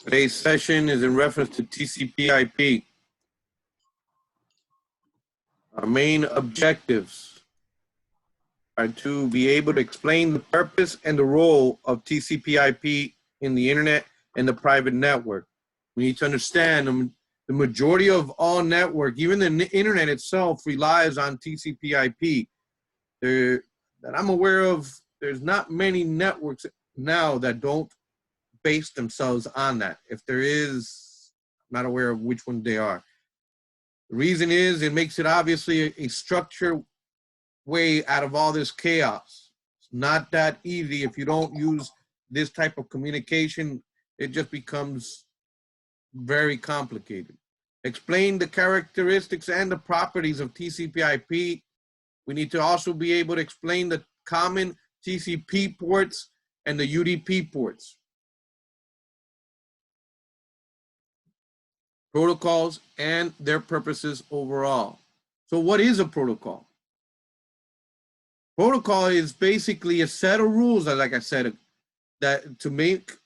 Today's session is in reference to TCPIP. Our main objectives are to be able to explain the purpose and the role of TCPIP in the internet and the private network. We need to understand the majority of all network, even the internet itself, relies on TCPIP. That I'm aware of, there's not many networks now that don't base themselves on that. If there is, I'm not aware of which one they are. The reason is it makes it obviously a structured way out of all this chaos. It's not that easy. If you don't use this type of communication, it just becomes very complicated. Explain the characteristics and the properties of TCP/IP. We need to also be able to explain the common TCP ports and the UDP ports. Protocols and their purposes overall. So what is a protocol? Protocol is basically a set of rules, like I said, that to make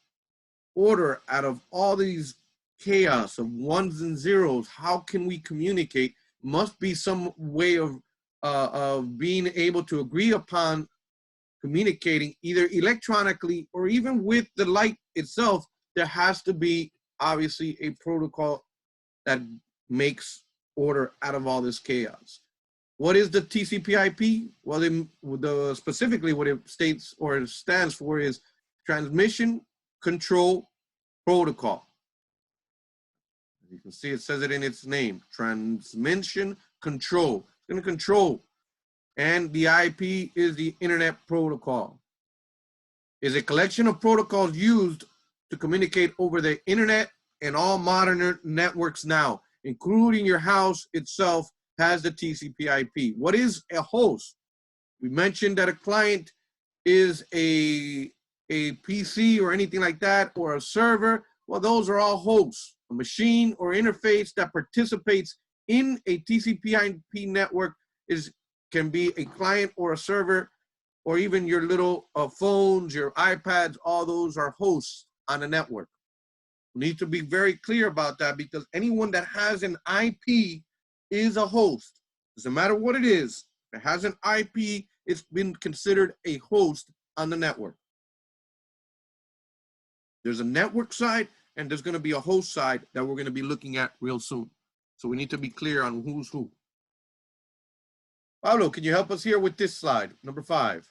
order out of all these chaos of ones and zeros. How can we communicate? Must be some way of being able to agree upon communicating either electronically or even with the light itself. There has to be obviously a protocol that makes order out of all this chaos. What is the TCP/IP? Well, specifically what it states or stands for is Transmission Control Protocol. As you can see, it says it in its name, Transmission Control. It's going to control. And the IP is the Internet Protocol. Is a collection of protocols used to communicate over the Internet and all modern networks now, including your house itself, has the TCP/IP. What is a host? We mentioned that a client is a PC or anything like that, or a server. Well, those are all hosts. A machine or interface that participates in a TCP/IP network can be a client or a server, or even your little phones, your iPads. All those are hosts on a network. We need to be very clear about that, because anyone that has an IP is a host. Doesn't matter what it is. If it has an IP, it's been considered a host on the network. There's a network side and there's going to be a host side that we're going to be looking at real soon. So we need to be clear on who's who. Pablo, can you help us here with this slide, number 5?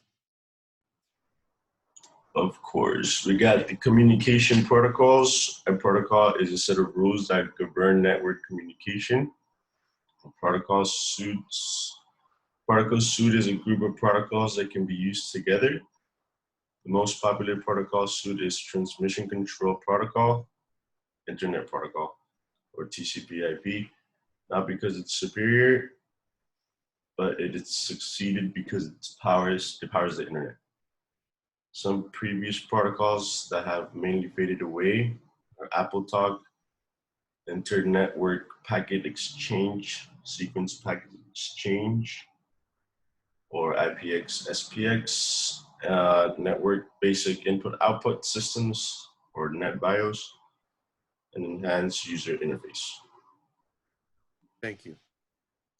Of course, we got the communication protocols. A protocol is a set of rules that govern network communication. A protocol suite is a group of protocols that can be used together. The most popular protocol suite is Transmission Control Protocol, Internet Protocol, or TCP/IP, not because it's superior, but it is succeeded because it powers the internet. Some previous protocols that have mainly faded away are AppleTalk, Inter-Network Packet Exchange, Sequence Packet Exchange, or IPX/SPX, Network Basic Input-Output Systems, or NetBIOS, and Enhanced User Interface. Thank you.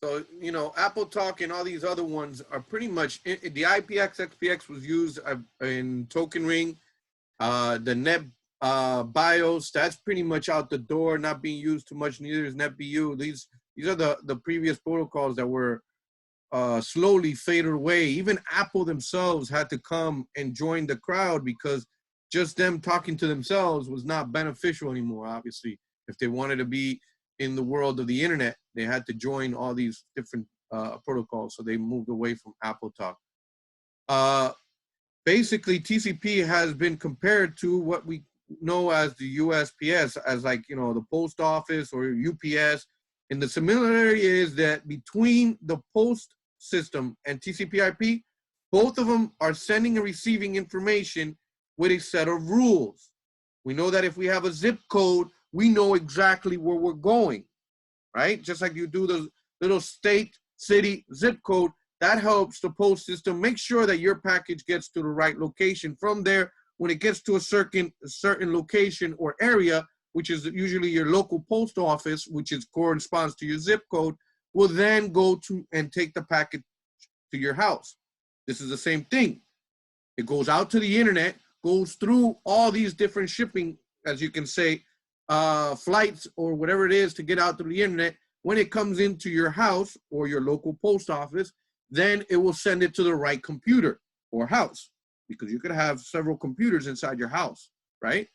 So, you know, AppleTalk and all these other ones are pretty much, the IPX/SPX was used in Token Ring. The NetBIOS, that's pretty much out the door, not being used too much. Neither is NetBU. These are the previous protocols that were slowly faded away. Even Apple themselves had to come and join the crowd, because just them talking to themselves was not beneficial anymore. Obviously, if they wanted to be in the world of the internet, they had to join all these different protocols. So they moved away from AppleTalk. Basically, TCP has been compared to what we know as the USPS, as like, you know, the post office or UPS. And the similarity is that between the post system and TCP/IP, both of them are sending and receiving information with a set of rules. We know that if we have a zip code, we know exactly where we're going, right? Just like you do the little state, city, zip code, that helps the post system make sure that your package gets to the right location. From there, when it gets to a certain location or area, which is usually your local post office, which is corresponds to your zip code, will then go to and take the packet to your house. This is the same thing. It goes out to the internet, goes through all these different shipping, as you can say, flights or whatever it is to get out through the internet. When it comes into your house or your local post office, then it will send it to the right computer or house, because you could have several computers inside your house, right?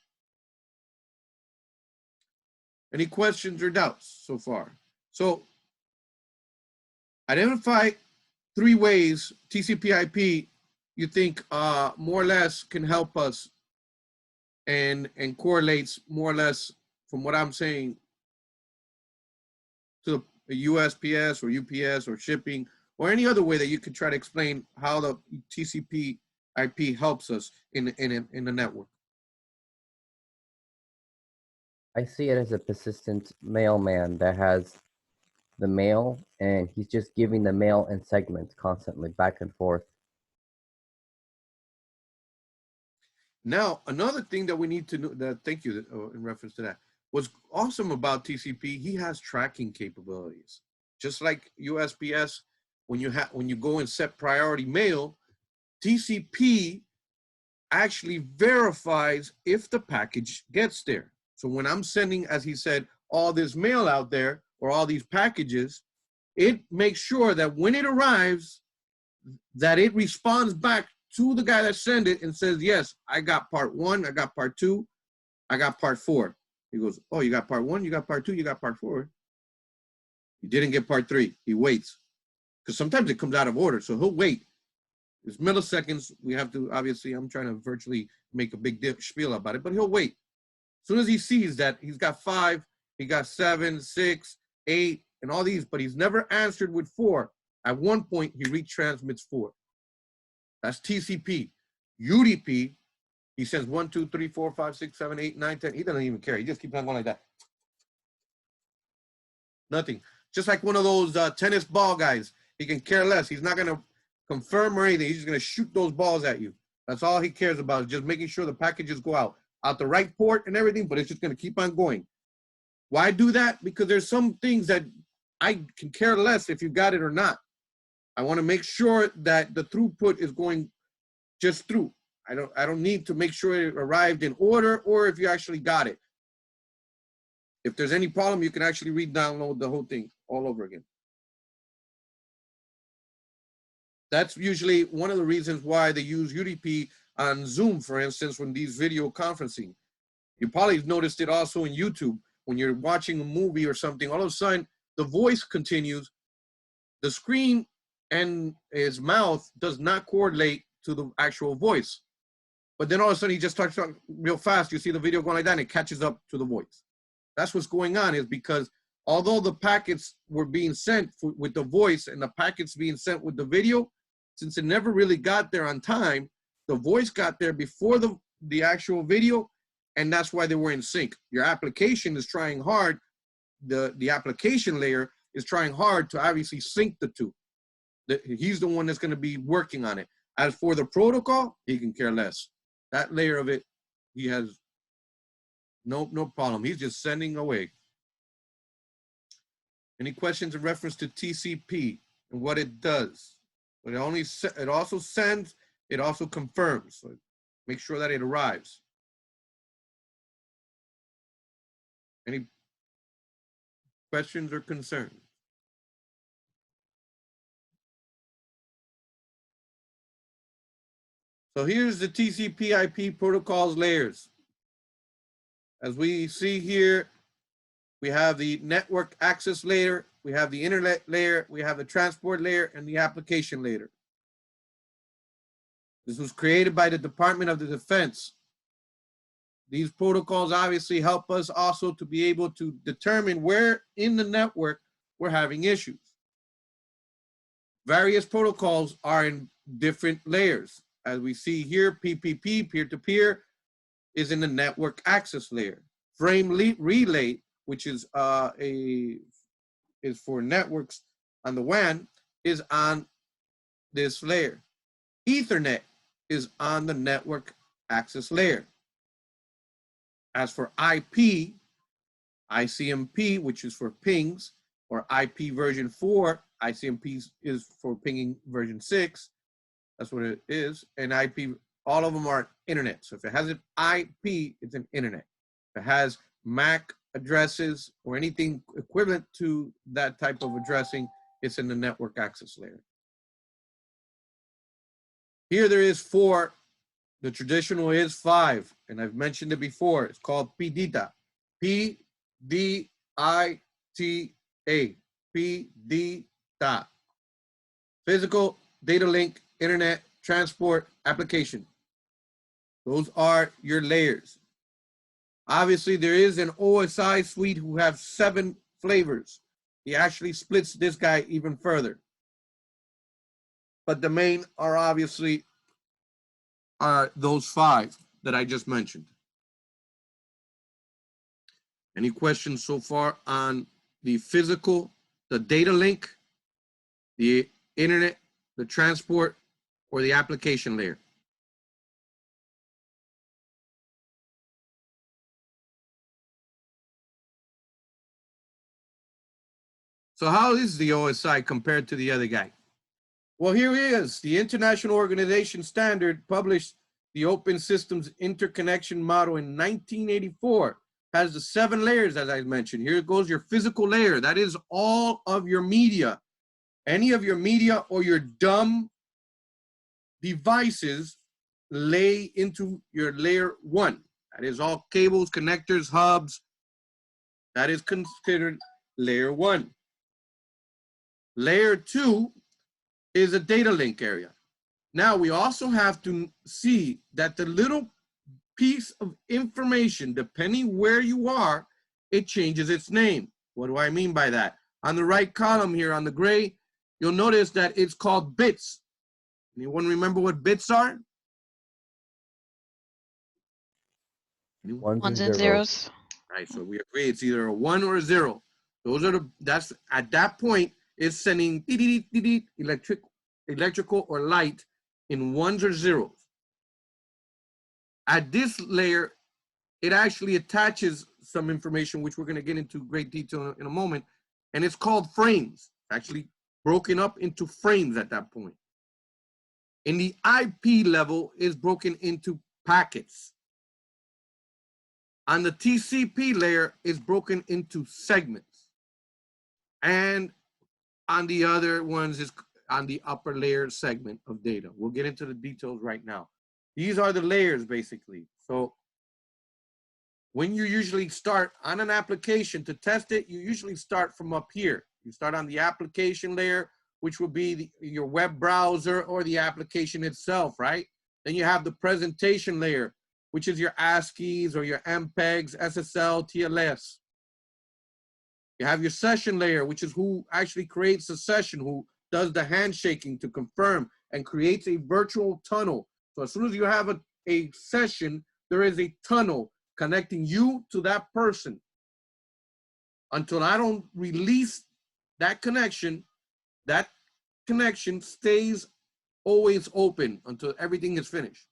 Any questions or doubts so far? So identify 3 ways TCPIP you think more or less can help us and correlates more or less from what I'm saying to the USPS or UPS or shipping, or any other way that you could try to explain how the TCP/IP helps us in the network. I see it as a persistent mailman that has the mail, and he's just giving the mail in segments constantly back and forth. Now, another thing that we need to know, thank you in reference to that, what's awesome about TCP, he has tracking capabilities. Just like USPS, when you go and set priority mail, TCP actually verifies if the package gets there. So when I'm sending, as he said, all this mail out there or all these packages, it makes sure that when it arrives, that it responds back to the guy that sent it and says, yes, I got part 1, I got part 2, I got part 4. He goes, oh, you got part 1, you got part 2, you got part 4. You didn't get part 3. He waits. Because sometimes it comes out of order, so he'll wait. It's milliseconds. We have to, obviously, I'm trying to virtually make a big spiel about it, but he'll wait. As soon as he sees that he's got 5, he got 7, 6, 8, and all these, but he's never answered with 4. At one point, he retransmits 4. That's TCP. UDP, he says 1, 2, 3, 4, 5, 6, 7, 8, 9, 10. He doesn't even care. He just keeps on going like that. Nothing. Just like one of those tennis ball guys. He can care less. He's not going to confirm or anything. He's just going to shoot those balls at you. That's all he cares about, is just making sure the packages go out the right port and everything, but it's just going to keep on going. Why do that? Because there's some things that I can care less if you got it or not. I want to make sure that the throughput is going just through. I don't need to make sure it arrived in order or if you actually got it. If there's any problem, you can actually re-download the whole thing all over again. That's usually one of the reasons why they use UDP on Zoom, for instance, when these video conferencing. You probably noticed it also in YouTube. When you're watching a movie or something, all of a sudden the voice continues. The screen and his mouth does not correlate to the actual voice. But then all of a sudden he just starts talking real fast. You see the video going like that and it catches up to the voice. That's what's going on, is because although the packets were being sent with the voice and the packets being sent with the video, since it never really got there on time, the voice got there before the actual video, and that's why they were in sync. Your application is trying hard, the application layer is trying hard to obviously sync the two. He's the one that's going to be working on it. As for the protocol, he can care less. That layer of it, he has no problem. He's just sending away. Any questions in reference to TCP and what it does? But it also sends, it also confirms. So make sure that it arrives. Any questions or concerns? So here's the TCP/IP protocols layers. As we see here, we have the network access layer, we have the internet layer, we have the transport layer, and the application layer. This was created by the Department of the Defense. These protocols obviously help us also to be able to determine where in the network we're having issues. Various protocols are in different layers. As we see here, PPP, peer-to-peer, is in the network access layer. Frame relay, which is for networks on the WAN, is on this layer. Ethernet is on the network access layer. As for IP, ICMP, which is for pings, or IP version 4. ICMP is for pinging version 6. That's what it is. And IP, all of them are internet. So if it has an IP, it's an internet. If it has MAC addresses or anything equivalent to that type of addressing, it's in the network access layer. Here there is 4. The traditional is 5, and I've mentioned it before. It's called PDITA. P-D-I-T-A. PDITA. Physical, data link, internet, transport, application. Those are your layers. Obviously, there is an OSI suite who have 7 flavors. He actually splits this guy even further. But the main are obviously those 5 that I just mentioned. Any questions so far on the physical, the data link, the internet, the transport, or the application layer? So how is the OSI compared to the other guy? Well, here he is. The International Organization Standard published the Open Systems Interconnection Model in 1984. Has the 7 layers, as I mentioned. Here goes your physical layer. That is all of your media. Any of your media or your dumb devices lay into your layer 1. That is all cables, connectors, hubs. That is considered layer 1. Layer 2 is a data link area. Now we also have to see that the little piece of information, depending where you are, it changes its name. What do I mean by that? On the right column here on the gray, you'll notice that it's called bits. Anyone remember what bits are? Ones Ones and and zeros. zeros. Right, so we agree it's either a 1 or a 0. Those are that's at that point, it's sending electrical or light in 1s or 0s. At this layer, it actually attaches some information, which we're going to get into great detail in a moment, and it's called frames. Actually broken up into frames at that point. In the IP level, is broken into packets. On the TCP layer, is broken into segments. And on the other ones is on the upper layer segment of data. We'll get into the details right now. These are the layers, basically. So when you usually start on an application to test it, you usually start from up here. You start on the application layer, which will be your web browser or the application itself, right? Then you have the presentation layer, which is your ASCIIs or your MPEGs, SSL, TLS. You have your session layer, which is who actually creates a session, who does the handshaking to confirm and creates a virtual tunnel. So as soon as you have a session, there is a tunnel connecting you to that person. Until I don't release that connection stays always open until everything is finished.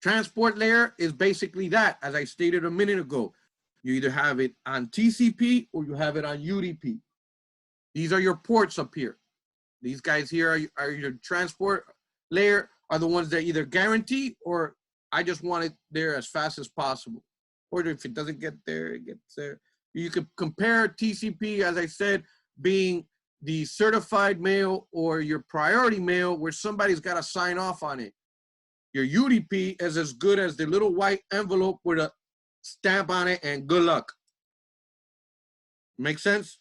Transport layer is basically that, as I stated a minute ago. You either have it on TCP or you have it on UDP. These are your ports up here. These guys here are your transport layer, are the ones that either guarantee or I just want it there as fast as possible. Or if it doesn't get there, it gets there. You could compare TCP, as I said, being the certified mail or your priority mail where somebody's got to sign off on it. Your UDP is as good as the little white envelope with a stamp on it and good luck. Make sense?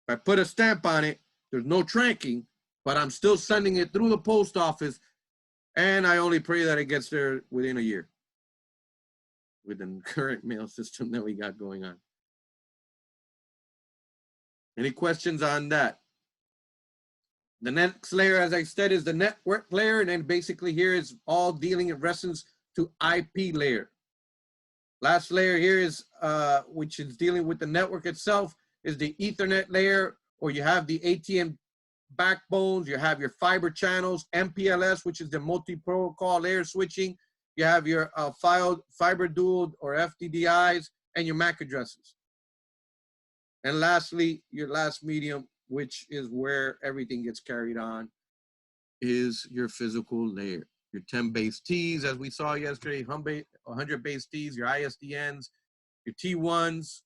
If I put a stamp on it, there's no tracking, but I'm still sending it through the post office, and I only pray that it gets there within a year with the current mail system that we got going on. Any questions on that? The next layer, as I said, is the network layer, and then basically here is all dealing in reference to IP layer. Last layer here is, which is dealing with the network itself, is the Ethernet layer, or you have the ATM backbones, you have your fiber channels, MPLS, which is the multi-protocol layer switching, You have your fiber dual or FDDIs and your MAC addresses. And lastly, your last medium, which is where everything gets carried on, is your physical layer. Your 10 base Ts, as we saw yesterday, 100 base Ts, your ISDNs, your T1s,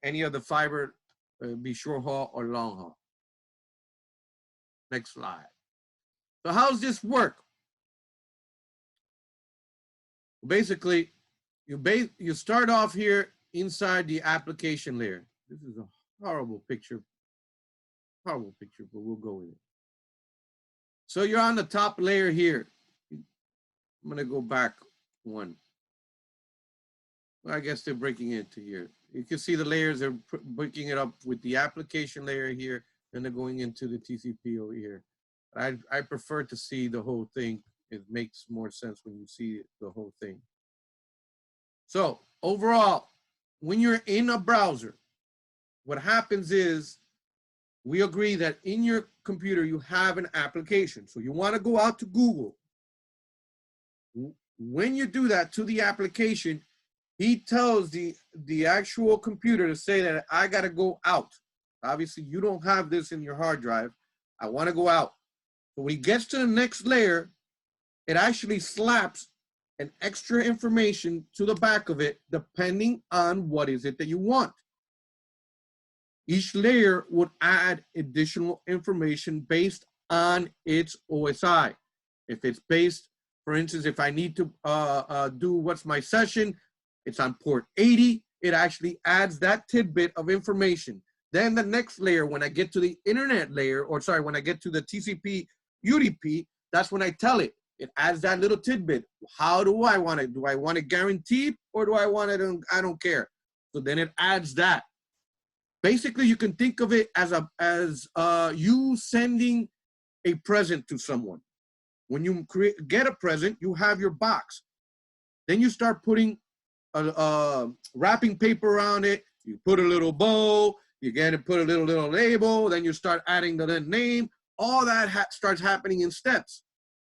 any of the fiber, be short haul or long haul. Next slide. So how does this work? Basically, you start off here inside the application layer. This is a horrible picture, but we'll go with it. So you're on the top layer here. I'm gonna go back one. Well, I guess they're breaking it to here. You can see the layers are breaking it up with the application layer here, and they're going into the TCP over here. I prefer to see the whole thing. It makes more sense when you see the whole thing. So overall, when you're in a browser, what happens is we agree that in your computer, you have an application. So you want to go out to Google. When you do that to the application, he tells the actual computer to say that I got to go out. Obviously, you don't have this in your hard drive. I want to go out. But when he gets to the next layer, it actually slaps an extra information to the back of it, depending on what is it that you want. Each layer would add additional information based on its OSI. If it's based, for instance, if I need to do what's my session, it's on port 80, it actually adds that tidbit of information. Then the next layer, when I get to the internet layer, or sorry, when I get to the TCP UDP, that's when I tell it. It adds that little tidbit. How do I want it? Do I want it guaranteed, or do I want it? I don't care. So then it adds that. Basically, you can think of it as you sending a present to someone. When you get a present, you have your box. Then you start putting a wrapping paper around it. You put a little bow. You get to put a little label. Then you start adding the name. All that starts happening in steps.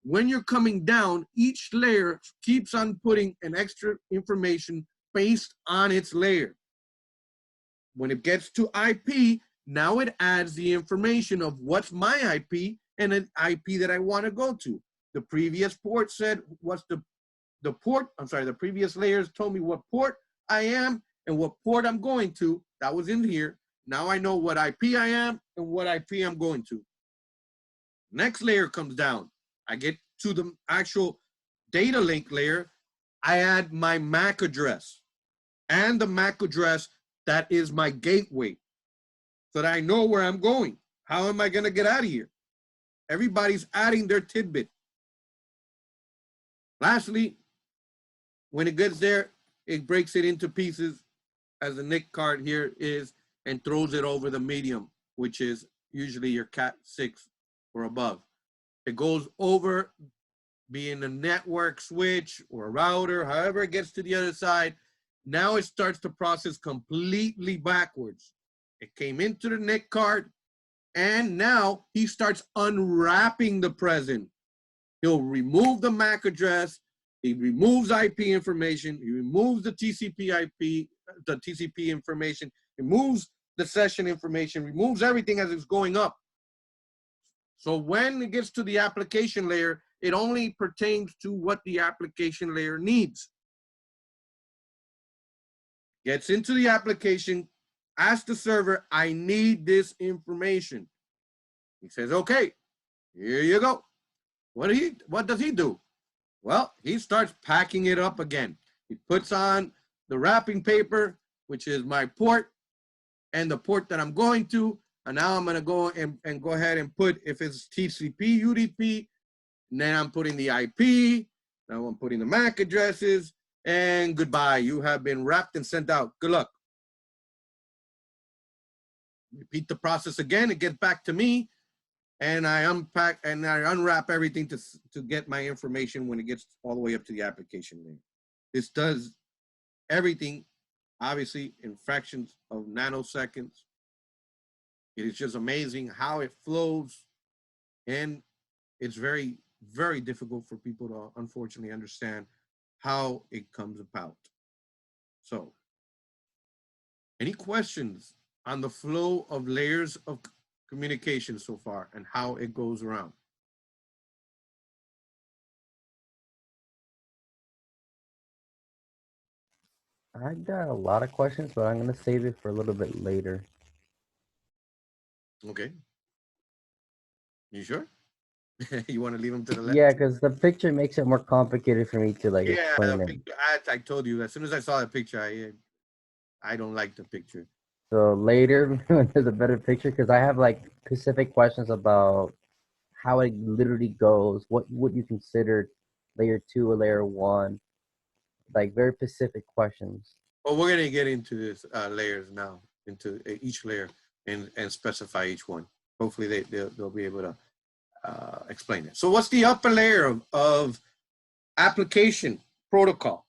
When you're coming down, each layer keeps on putting an extra information based on its layer. When it gets to IP, now it adds the information of what's my IP and an IP that I want to go to. The previous port said what's the port, I'm sorry, the previous layers told me what port I am and what port I'm going to. That was in here. Now I know what IP I am and what IP I'm going to. Next layer comes down. I get to the actual data link layer. I add my MAC address and the MAC address that is my gateway so that I know where I'm going. How am I going to get out of here? Everybody's adding their tidbit. Lastly, when it gets there, it breaks it into pieces as the NIC card here is and throws it over the medium, which is usually your Cat 6 or above. It goes over, being a network switch or a router, however it gets to the other side. Now it starts to process completely backwards. It came into the NIC card, and now he starts unwrapping the present. He'll remove the MAC address, he removes IP information, he removes the TCPIP, the TCP information, removes the session information, removes everything as it's going up. So when it gets to the application layer, it only pertains to what the application layer needs. Gets into the application, asks the server, I need this information. He says, okay, here you go. What does he do? Well, he starts packing it up again. He puts on the wrapping paper, which is my port and the port that I'm going to. And now I'm going to go and go ahead and put, if it's TCP UDP, then I'm putting the IP. Now I'm putting the MAC addresses, and goodbye. You have been wrapped and sent out. Good luck. Repeat the process again. It gets back to me, and I unpack and I unwrap everything to get my information when it gets all the way up to the application layer. This does everything, obviously, in fractions of nanoseconds. It is just amazing how it flows, and it's very very difficult for people to unfortunately understand how it comes about. So, any questions on the flow of layers of communication so far and how it goes around? I got a lot of questions, but I'm gonna save it for a little bit later. Okay. You sure? You want to leave them to the left? Yeah, because the picture makes it more complicated for me to like Yeah, explain the it. picture, I told you as soon as I saw the picture, I don't like the picture. So later, when there's a better picture, because I have like specific questions about how it literally goes, what would you consider layer 2 or layer 1, like very specific questions. Well, we're gonna get into this layers now, into each layer and specify each one. Hopefully they'll be able to explain it. So what's the upper layer of application protocol?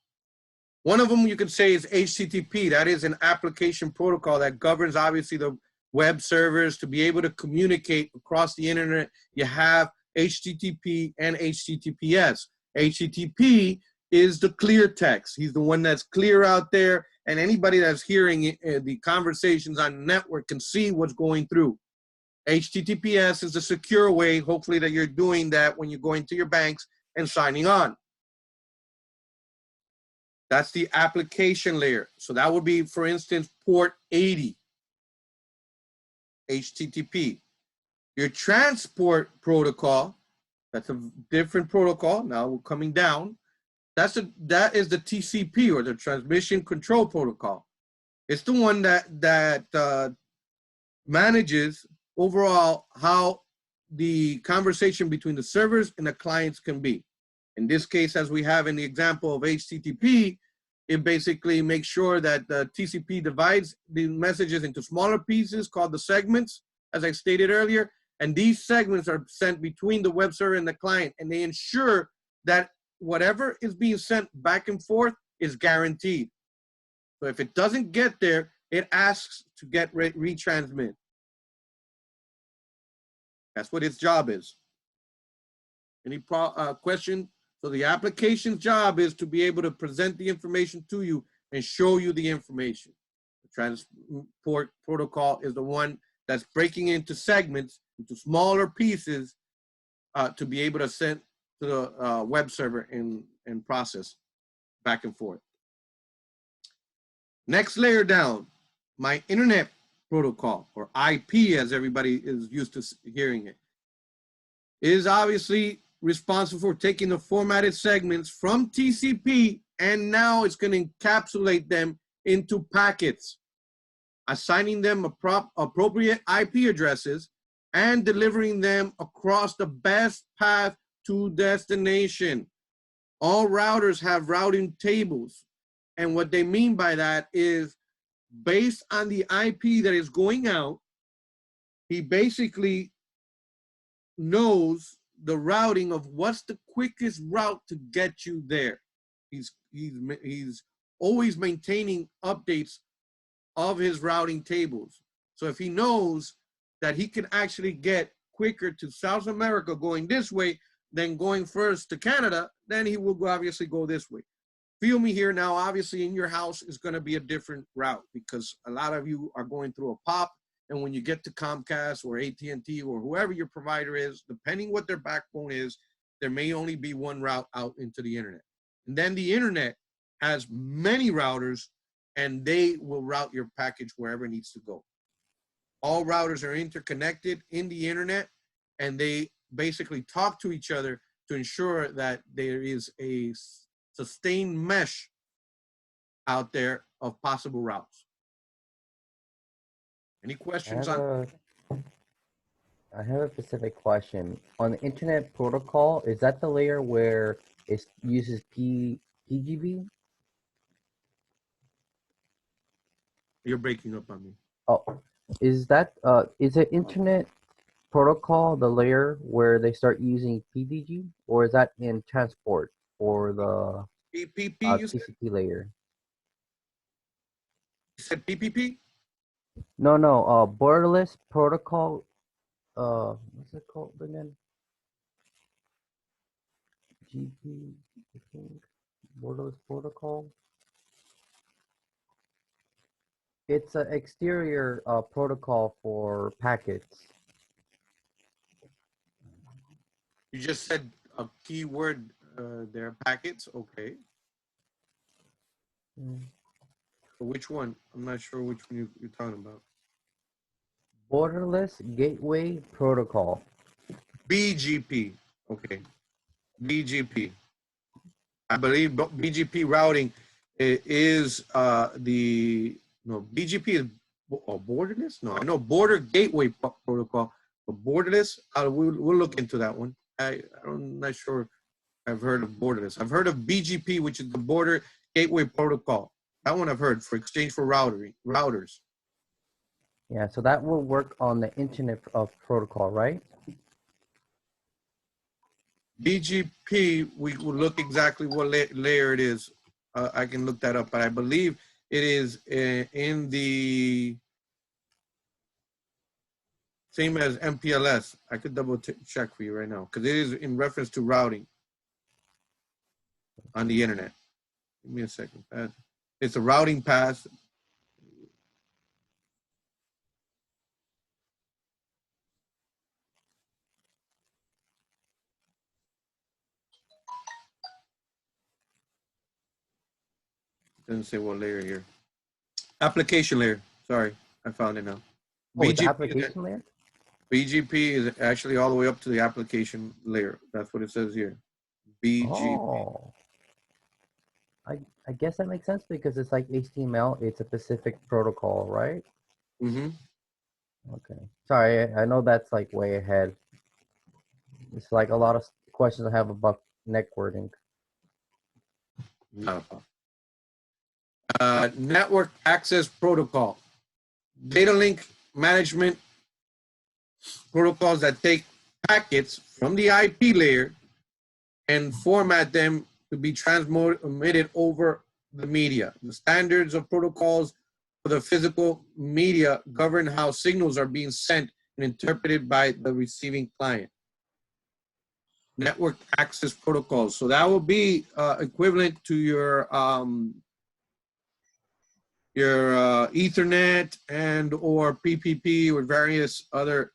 One of them you could say is HTTP. That is an application protocol that governs obviously the web servers to be able to communicate across the internet. You have HTTP and HTTPS. HTTP is the clear text. He's the one that's clear out there, and anybody that's hearing the conversations on the network can see what's going through. HTTPS is a secure way, hopefully, that you're doing that when you're going to your banks and signing on. That's the application layer. So that would be, for instance, port 80, HTTP. Your transport protocol, that's a different protocol. Now we're coming down. That is the TCP, or the transmission control protocol. It's the one that manages overall how the conversation between the servers and the clients can be. In this case, as we have in the example of HTTP, it basically makes sure that the TCP divides the messages into smaller pieces called the segments, as I stated earlier. And these segments are sent between the web server and the client, and they ensure that whatever is being sent back and forth is guaranteed. So if it doesn't get there, it asks to get retransmit. That's what its job is. Any question? So the application's job is to be able to present the information to you and show you the information. The transport protocol is the one that's breaking into segments, into smaller pieces, to be able to send to the web server and process back and forth. Next layer down, my internet protocol, or IP as everybody is used to hearing it, is obviously responsible for taking the formatted segments from TCP, and now it's going to encapsulate them into packets, assigning them appropriate IP addresses and delivering them across the best path to destination. All routers have routing tables, and what they mean by that is based on the IP that is going out, he basically knows the routing of what's the quickest route to get you there. He's always maintaining updates of his routing tables. So if he knows that he can actually get quicker to South America going this way than going first to Canada, then he will obviously go this way. Feel me here now, obviously in your house is going to be a different route because a lot of you are going through a POP. And when you get to Comcast or AT&T or whoever your provider is, depending what their backbone is, there may only be one route out into the internet. And then the internet has many routers, and they will route your package wherever it needs to go. All routers are interconnected in the internet, and they basically talk to each other to ensure that there is a sustained mesh out there of possible routes. Any questions on? I have a specific question. On the internet protocol, is that the layer where it uses PGP? You're breaking up on me. Oh, is it internet protocol the layer where they start using PDG, or is that in transport for the PPP, TCP layer? You said PPP? No, borderless protocol. What's it called again? BGP, I think. Borderless protocol. It's an exterior protocol for packets. You just said a keyword there, packets. Okay. Mm. So which one? I'm not sure which one you're talking about. Borderless gateway protocol. BGP. Okay. BGP. I believe BGP routing is BGP is borderless. No, I know border gateway protocol, but borderless. We'll look into that one. I'm not sure. I've heard of borderless. I've heard of BGP, which is the border gateway protocol. That one I've heard for exchange for routers. Yeah, so that will work on the Internet of Protocol, right? BGP, we will look exactly what layer it is. I can look that up, but I believe it is in the same as MPLS. I could double check for you right now because it is in reference to routing on the internet. Give me a second. It's a routing path. Doesn't say what layer here. Application layer. Sorry, I found it now. Oh, it's application layer? BGP is actually all the way up to the application layer. That's what it says here. BGP. Oh. I guess that makes sense because it's like HTML. It's a specific protocol, right? Mm-hmm. Okay. Sorry, I know that's like way ahead. It's like a lot of questions I have about networking. Not a problem. Network access protocol. Data link management protocols that take packets from the IP layer and format them to be transmitted over the media. The standards of protocols for the physical media govern how signals are being sent and interpreted by the receiving client. Network access protocols. So that will be equivalent to your Ethernet and or PPP or various other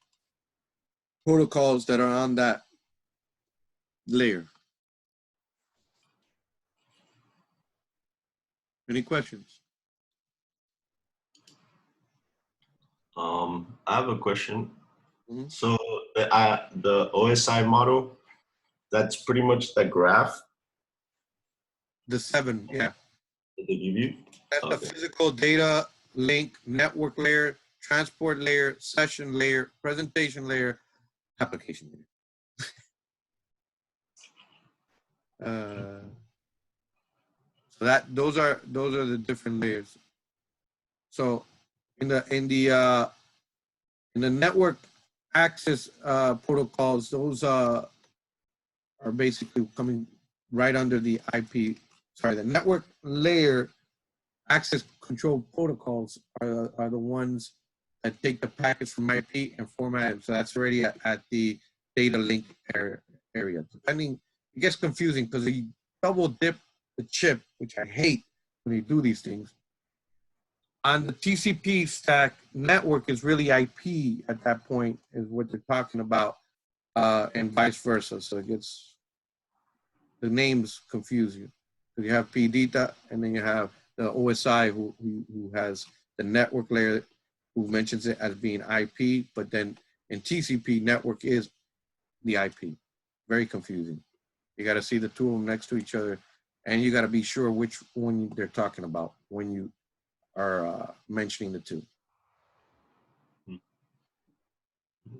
protocols that are on that layer. Any questions? I have a question. Mm-hmm. So the OSI model, that's pretty much the graph The 7, yeah. that they give you? That's Okay. the physical data link, network layer, transport layer, session layer, presentation layer, application layer. So those are the different layers. So in the network access protocols, those are basically coming right under the IP. Sorry, the network layer access control protocols are the ones that take the packets from IP and format it. So that's already at the data link area. Depending, it gets confusing because you double dip the chip, which I hate when you do these things. On the TCP stack, network is really IP at that point, is what they're talking about, and vice versa. So it gets, the names confuse you. So you have PDTA, and then you have the OSI who has the network layer, who mentions it as being IP, but then in TCP, network is the IP. Very confusing. You got to see the two of them next to each other, and you got to be sure which one they're talking about when you are mentioning the two.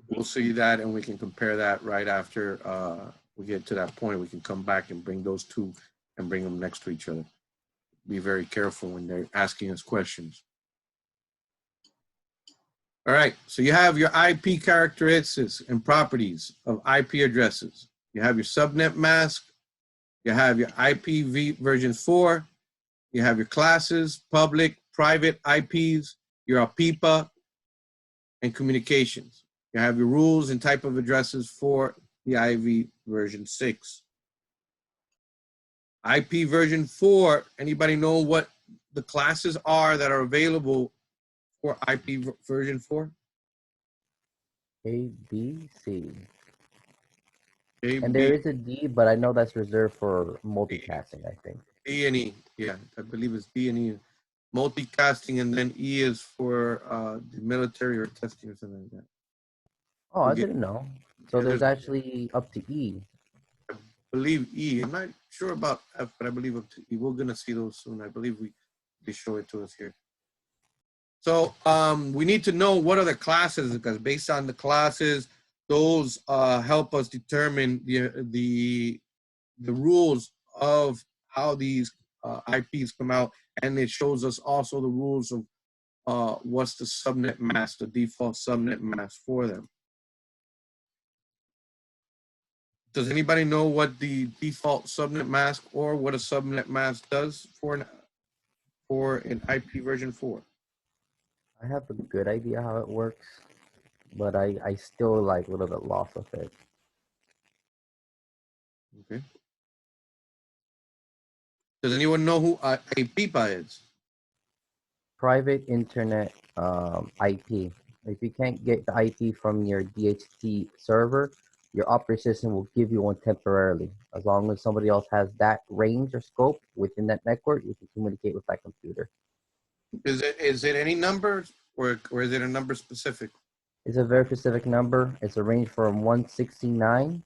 We'll see that, and we can compare that right after we get to that point. We can come back and bring those two and bring them next to each other. Be very careful when they're asking us questions. All right, so you have your IP characteristics and properties of IP addresses. You have your subnet mask. You have your IPv version 4. You have your classes, public, private IPs, your APIPA, and communications. You have your rules and type of addresses for the IV version 6. IP version 4, anybody know what the classes are that are available for IP version 4? A, B, C. A, And B, there is a D, but I know that's reserved for multicasting, I think. D, and E. Yeah, I believe it's D and E. Multicasting, and then E is for the military or testing or something like that. Oh, I Okay. didn't know. So Yeah, there's actually up to E. I believe E. I'm not sure about F, but I believe up to E. We're gonna see those soon. I believe they show it to us here. So we need to know what are the classes, because based on the classes, those help us determine the rules of how these IPs come out, and it shows us also the rules of what's the subnet mask, the default subnet mask for them. Does anybody know what the default subnet mask or what a subnet mask does for an IP version 4? I have a good idea how it works, but I still like a little bit lost with it. Okay. Does anyone know who a PIPA is? Private internet IP. If you can't get the IP from your DHT server, your operating system will give you one temporarily. As long as somebody else has that range or scope within that network, you can communicate with that computer. Is it any number, or is it a number specific? It's a very specific number. It's a range from 169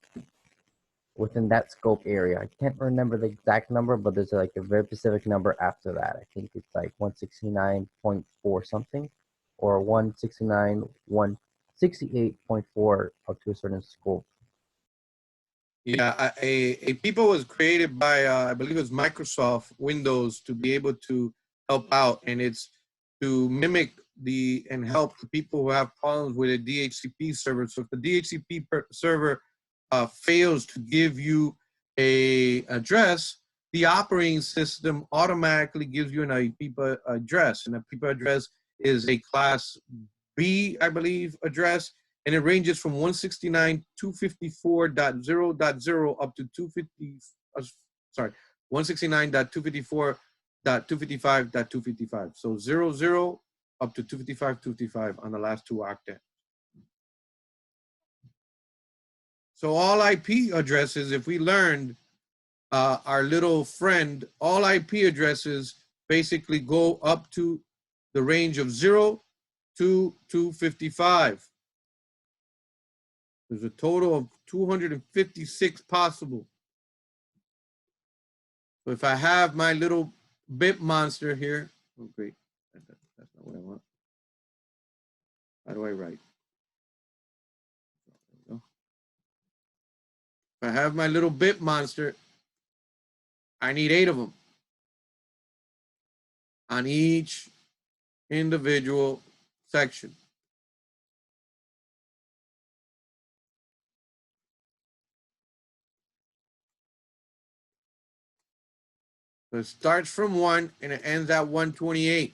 within that scope area. I can't remember the exact number, but there's like a very specific number after that. I think it's like 169.4 something, or 169, 168.4 up to a certain scope. Yeah, a PIPA was created by I believe it was Microsoft Windows to be able to help out, and it's to mimic and help the people who have problems with a DHCP server. So if the DHCP server fails to give you a address, the operating system automatically gives you an IPA address, and a PIPA address is a class B, I believe, address, and it ranges from 169.254.0.0 up to 250. Sorry, 169.254.255.255. So 00 up to 255.255 on the last two octets. So all IP addresses, if we learned our little friend, all IP addresses basically go up to the range of 0 to 255. There's a total of 256 possible. So if I have my little bit monster here, oh great, that's not what I want. How do I write? If I have my little bit monster, I need 8 of them on each individual section. So it starts from 1 and it ends at 128.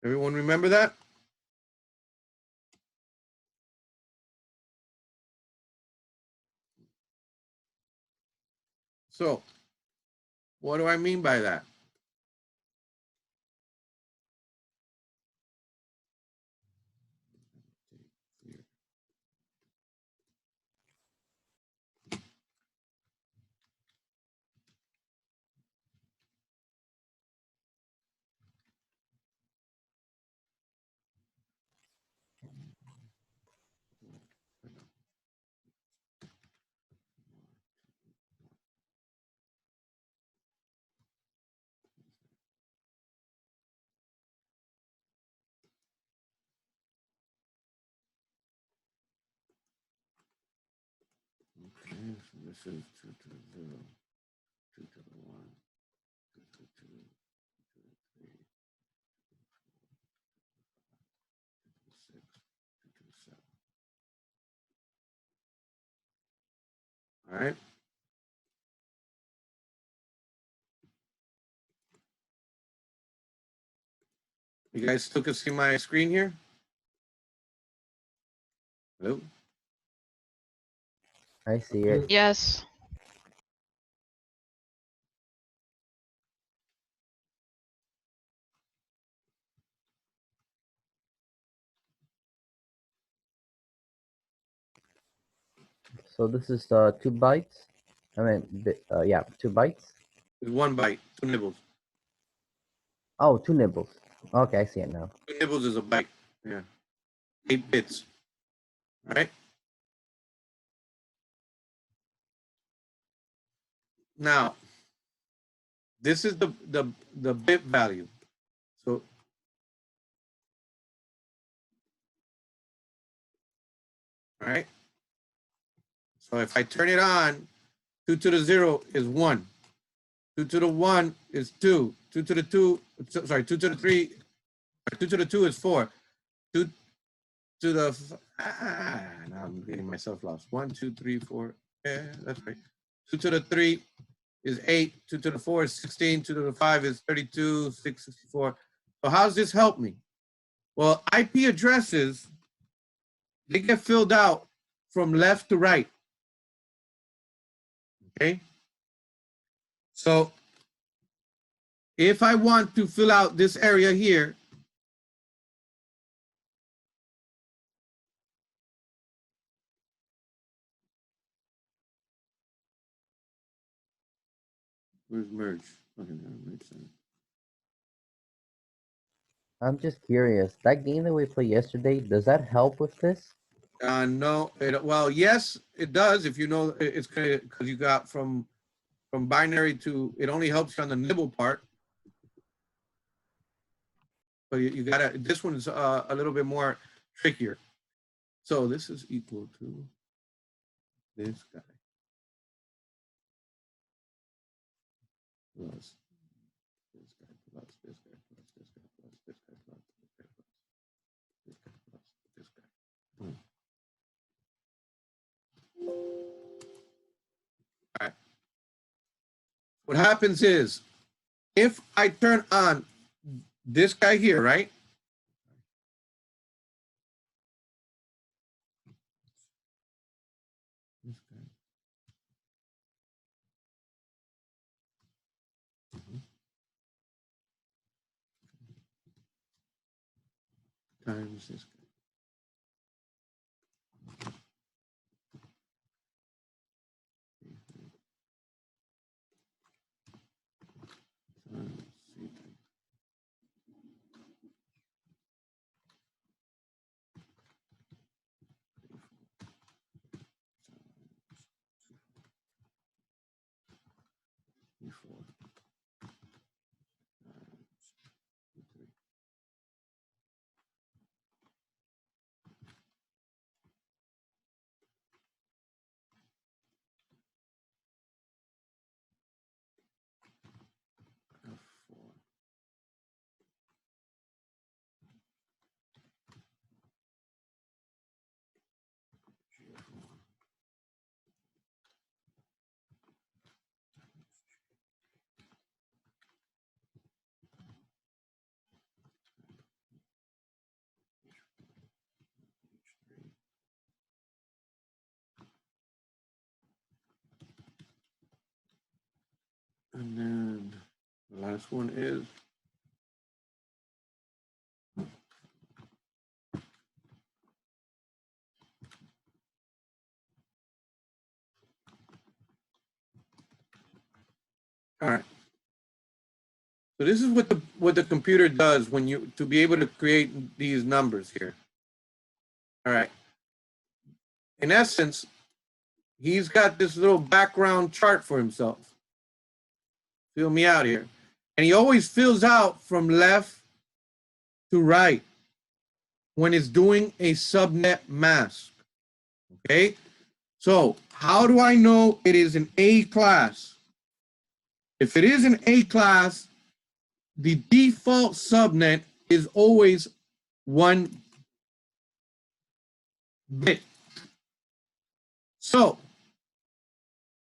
Everyone remember that? So what do I mean by that? Okay, so this is 2 to the 0, 2 to the 1, 2 to the 2, 2 to the 3, 2 to the 6, 2 to the 7. All right. You guys still can see my screen here? Hello? I see it. Yes. So this is 2 bytes. I mean, yeah, 2 bytes. It's 1 byte, 2 nibbles. Oh, 2 nibbles. Okay, I see it now. 2 nibbles is a byte. Yeah. 8 bits. Right? Now, this is the bit value. So all right. So if I turn it on, 2 to the 0 is 1. 2 to the 1 is 2. 2 to the 2, sorry, 2 to the 3, 2 to the 2 is 4. 2 to the, now I'm getting myself lost. 1, 2, 3, 4. Yeah, that's right. 2 to the 3 is 8. 2 to the 4 is 16. 2 to the 5 is 32, 664. So how does this help me? Well, IP addresses, they get filled out from left to right. Okay. So if I want to fill out this area here, where's merge? Okay, merge. I'm just curious. That game that we played yesterday, does that help with this? No, well, yes, it does. If you know, it's because you got from binary to, it only helps you on the nibble part. But you gotta, this one's a little bit more trickier. So this is equal to this guy plus this guy plus this guy plus this guy plus this guy plus this guy plus this guy plus this guy. All right. What happens is, if I turn on this guy here, right? This guy. Times this guy. And then the last one is all right. So this is what the computer does when you to be able to create these numbers here. All right. In essence, he's got this little background chart for himself. Fill me out here. And he always fills out from left to right when it's doing a subnet mask. Okay? So how do I know it is an A class? If it is an A class, the default subnet is always 1 bit. So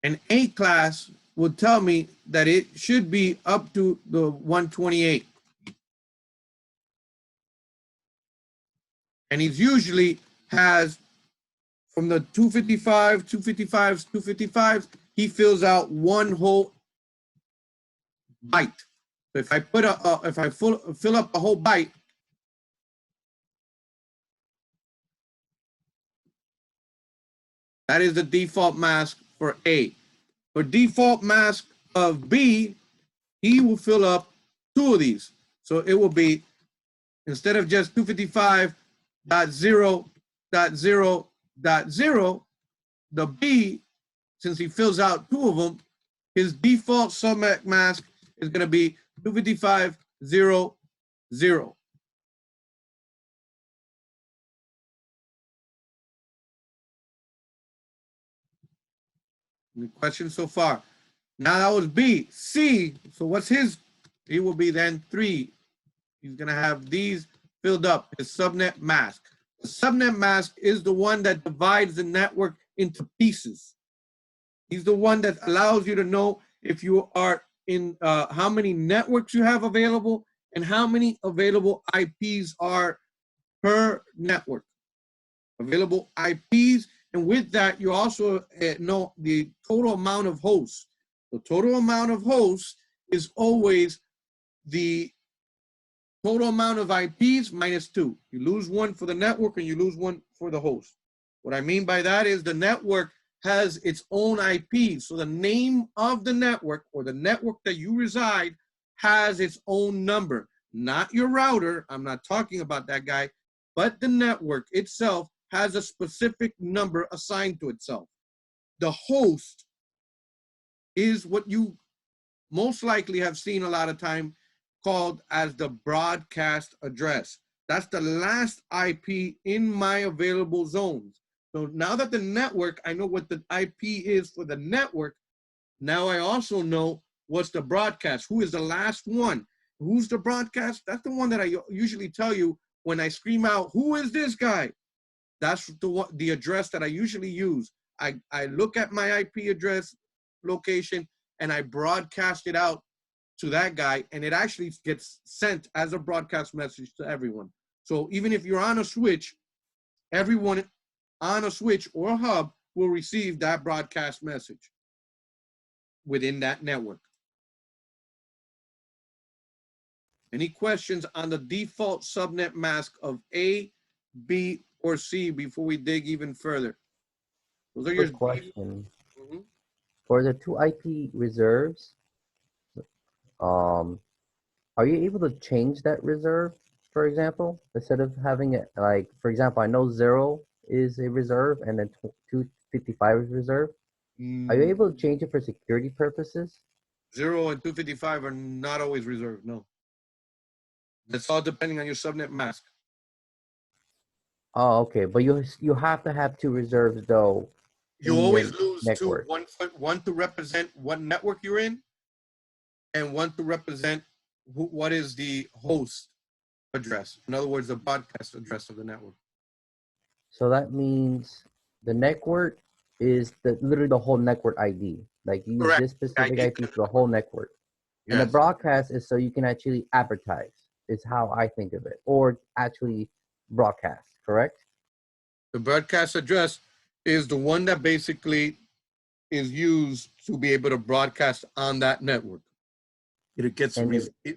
an A class would tell me that it should be up to the 128. And it usually has from the 255, 255, 255, he fills out one whole byte. So if I put if I fill up a whole byte, that is the default mask for A. For default mask of B, he will fill up two of these. So it will be, instead of just 255.0.0.0, the B, since he fills out two of them, his default subnet mask is going to be 255.0.0. Any questions so far? Now that was B. C, so what's his? He will be then 3. He's going to have these filled up, his subnet mask. The subnet mask is the one that divides the network into pieces. He's the one that allows you to know if you are in how many networks you have available and how many available IPs are per network. Available IPs, and with that, you also know the total amount of hosts. The total amount of hosts is always the total amount of IPs minus 2. You lose one for the network and you lose one for the host. What I mean by that is the network has its own IP. So the name of the network or the network that you reside has its own number. Not your router, I'm not talking about that guy, but the network itself has a specific number assigned to itself. The host is what you most likely have seen a lot of time called as the broadcast address. That's the last IP in my available zones. So now that the network, I know what the IP is for the network, now I also know what's the broadcast. Who is the last one? Who's the broadcast? That's the one that I usually tell you when I scream out, who is this guy? That's the address that I usually use. I look at my IP address location and I broadcast it out to that guy, and it actually gets sent as a broadcast message to everyone. So even if you're on a switch, everyone on a switch or a hub will receive that broadcast message within that network. Any questions on the default subnet mask of A, B, or C before we dig even further? Those are your question. For the 2 IP reserves, are you able to change that reserve, for example, instead of having it like, for example, I know 0 is a reserve and then 255 is reserve. Are you able to change it for security purposes? 0 and 255 are not always reserved, no. That's all depending on your subnet mask. Oh, okay, but you have to have 2 reserves though. You always lose network. One to represent what network you're in, and one to represent what is the host address. In other words, the broadcast address of the network. So that means the network is literally the whole network ID. Like you use this specific IP for the whole network. Yes. And the broadcast is so you can actually advertise, is how I think of it, or actually broadcast, correct? The broadcast address is the one that basically is used to be able to broadcast on that network. It gets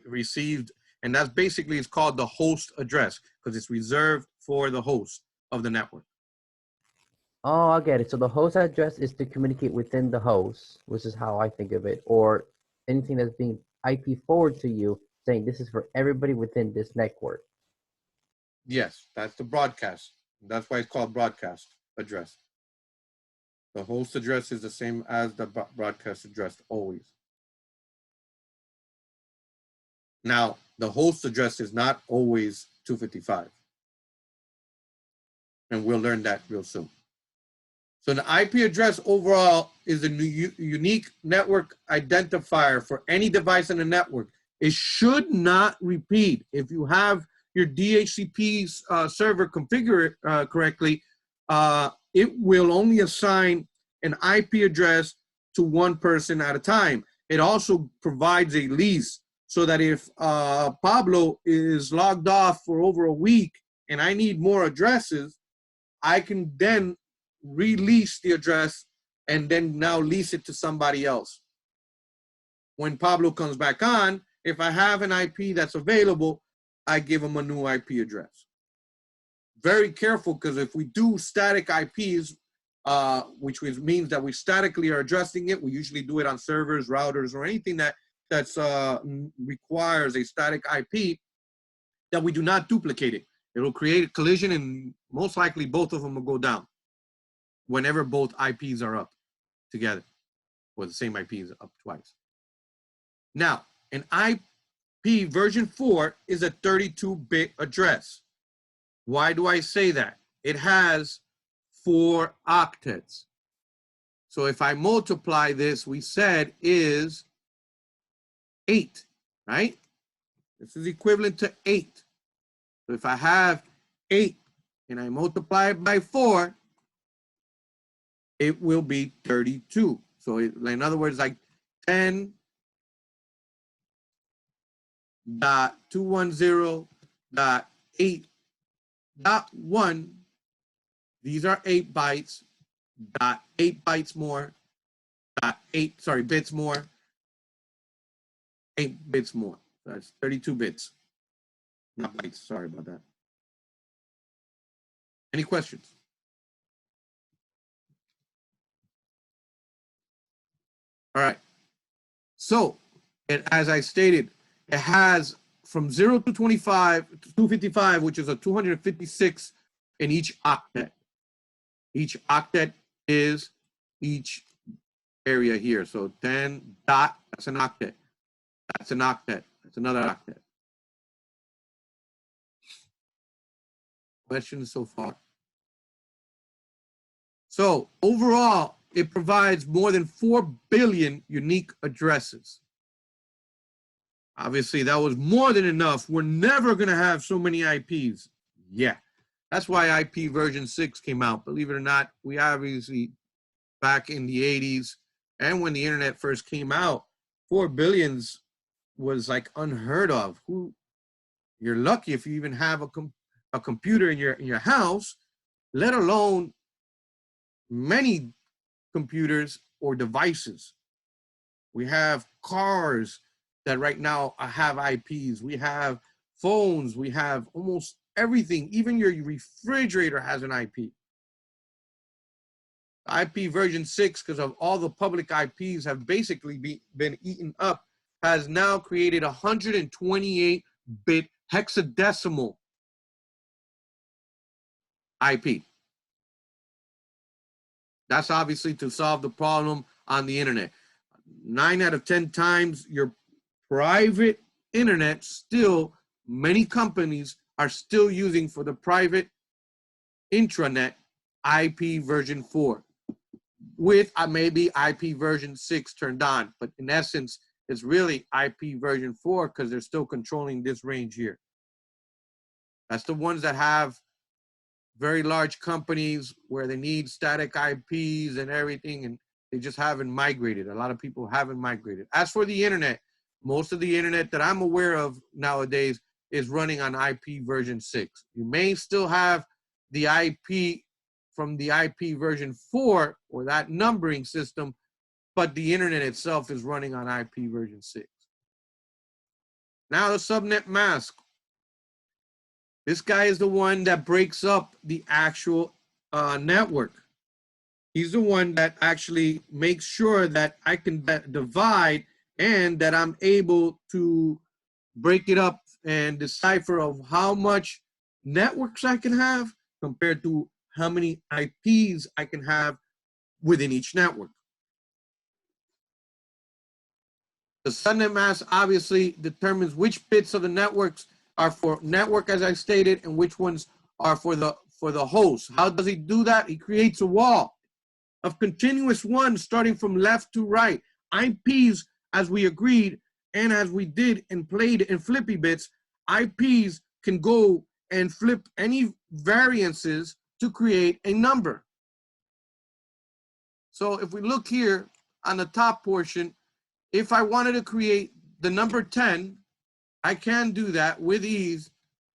received, and that's basically, it's called the host address because it's reserved for the host of the network. Oh, I get it. So the host address is to communicate within the host, which is how I think of it, or anything that's being IP forward to you saying this is for everybody within this network. Yes, that's the broadcast. That's why it's called broadcast address. The host address is the same as the broadcast address always. Now, the host address is not always 255. And we'll learn that real soon. So the IP address overall is a unique network identifier for any device in the network. It should not repeat. If you have your DHCP server configured correctly, it will only assign an IP address to one person at a time. It also provides a lease so that if Pablo is logged off for over a week and I need more addresses, I can then release the address and then now lease it to somebody else. When Pablo comes back on, if I have an IP that's available, I give him a new IP address. Very careful, because if we do static IPs, which means that we statically are addressing it, we usually do it on servers, routers, or anything that requires a static IP, that we do not duplicate it. It'll create a collision, and most likely both of them will go down whenever both IPs are up together, or the same IP is up twice. Now, an IP version 4 is a 32-bit address. Why do I say that? It has 4 octets. So if I multiply this, we said is 8, right? This is equivalent to 8. So if I have 8 and I multiply it by 4, it will be 32. So in other words, like 10.210.8.1, these are 8 bytes, dot 8 bytes more, bits more, 8 bits more. That's 32 bits. Not bytes, sorry about that. Any questions? All right. So, as I stated, it has from 0 to 25 to 255, which is a 256 in each octet. Each octet is each area here. So 10 dot, that's an octet. That's an octet. That's another octet. Questions so far? So overall, it provides more than 4 billion unique addresses. Obviously, that was more than enough. We're never going to have so many IPs. Yeah, that's why IP version 6 came out. Believe it or not, we obviously, back in the 80s and when the internet first came out, 4 billions was like unheard of. You're lucky if you even have a computer in your house, let alone many computers or devices. We have cars that right now have IPs. We have phones. We have almost everything. Even your refrigerator has an IP. IP version 6, because of all the public IPs have basically been eaten up, has now created 128-bit hexadecimal IP. That's obviously to solve the problem on the internet. 9 out of 10 times your private internet, still many companies are still using for the private intranet IP version 4 with maybe IP version 6 turned on, but in essence it's really IP version 4 because they're still controlling this range here. That's the ones that have very large companies where they need static IPs and everything, and they just haven't migrated. A lot of people haven't migrated. As for the internet, most of the internet that I'm aware of nowadays is running on IP version 6. You may still have the IP from the IP version 4 or that numbering system, but the internet itself is running on IP version 6. Now the subnet mask. This guy is the one that breaks up the actual network. He's the one that actually makes sure that I can divide and that I'm able to break it up and decipher of how much networks I can have compared to how many IPs I can have within each network. The subnet mask obviously determines which bits of the networks are for network, as I stated, and which ones are for the host. How does he do that? He creates a wall of continuous ones starting from left to right. IPs, as we agreed and as we did and played in Flippy Bits, IPs can go and flip any variances to create a number. So if we look here on the top portion, if I wanted to create the number 10, I can do that with ease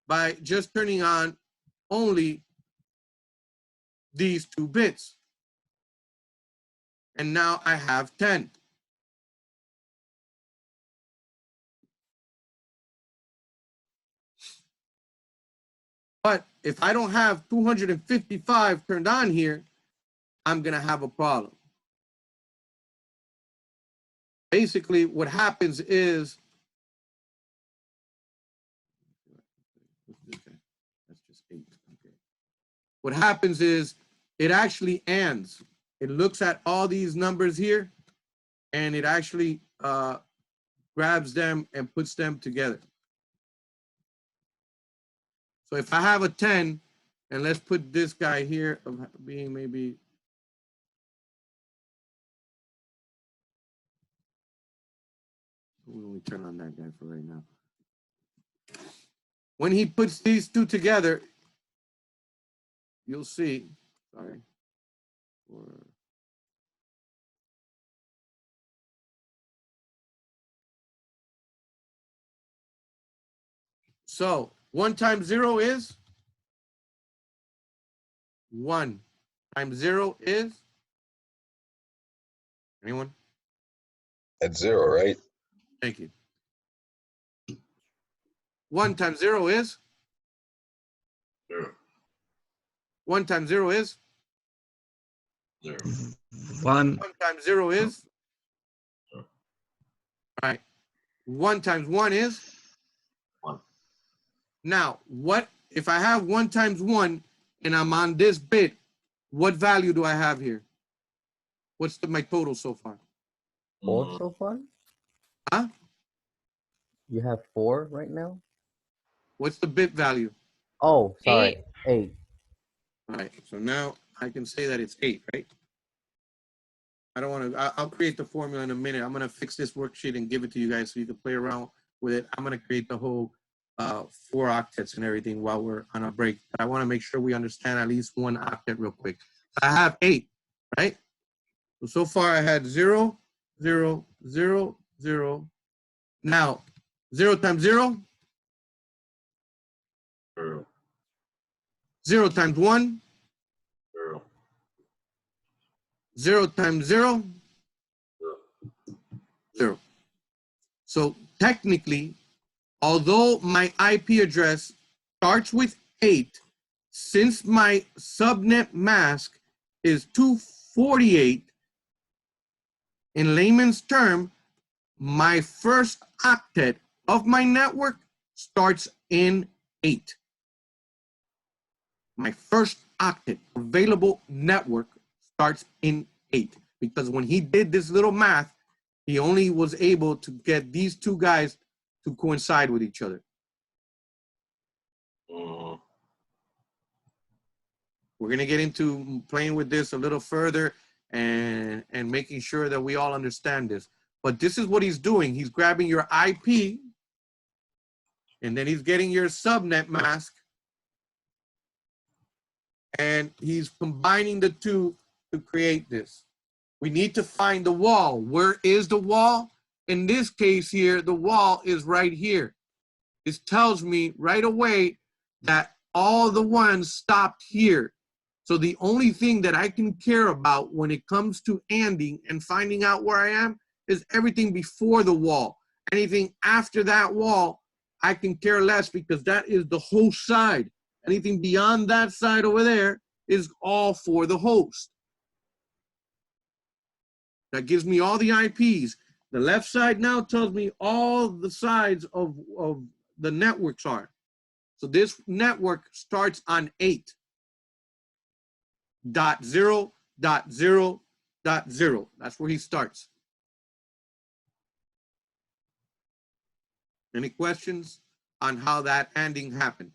by just turning on only these 2 bits. and now I have 10. But if I don't have 255 turned on here, I'm gonna have a problem. Basically, what happens is, that's just 8. Okay. What happens is it actually ANDs. It looks at all these numbers here, and it actually grabs them and puts them together. So if I have a 10, and let's put this guy here of being maybe, let me turn on that guy for right now. When he puts these two together, you'll see, sorry. So 1 times 0 is 1 times 0 is, anyone? That's 0, right? Thank you. 1 times 0 is? 0. 1 times 0 is? 0. 1. 1 times 0 is? Zero. All right. 1 times 1 is? 1. Now, what if I have 1 times 1 and I'm on this bit, what value do I have here? What's my total so far? 4 so far? Huh? You have 4 right now? What's the bit value? Oh, sorry. 8. All right, so now I can say that it's 8, right? I don't want to, I'll create the formula in a minute. I'm going to fix this worksheet and give it to you guys so you can play around with it. I'm going to create the whole 4 octets and everything while we're on a break. But I want to make sure we understand at least 1 octet real quick. I have 8, right? So far I had 0, 0, 0, 0. Now, 0 times 0? 0. 0 times 1? 0. 0 times 0? 0. So technically, although my IP address starts with 8, since my subnet mask is 248, in layman's term, my first octet of my network starts in 8. My first octet available network starts in 8, because when he did this little math, he only was able to get these two guys to coincide with each other. We're going to get into playing with this a little further and making sure that we all understand this. But this is what he's doing. He's grabbing your IP, and then he's getting your subnet mask, and he's combining the two to create this. We need to find the wall. Where is the wall? In this case here, the wall is right here. This tells me right away that all the ones stopped here. So the only thing that I can care about when it comes to ANDing and finding out where I am is everything before the wall. Anything after that wall, I can care less, because that is the host side. Anything beyond that side over there is all for the host. That gives me all the IPs. The left side now tells me all the sides of the networks are. So this network starts on 8.0.0.0. That's where he starts. Any questions on how that ANDing happened?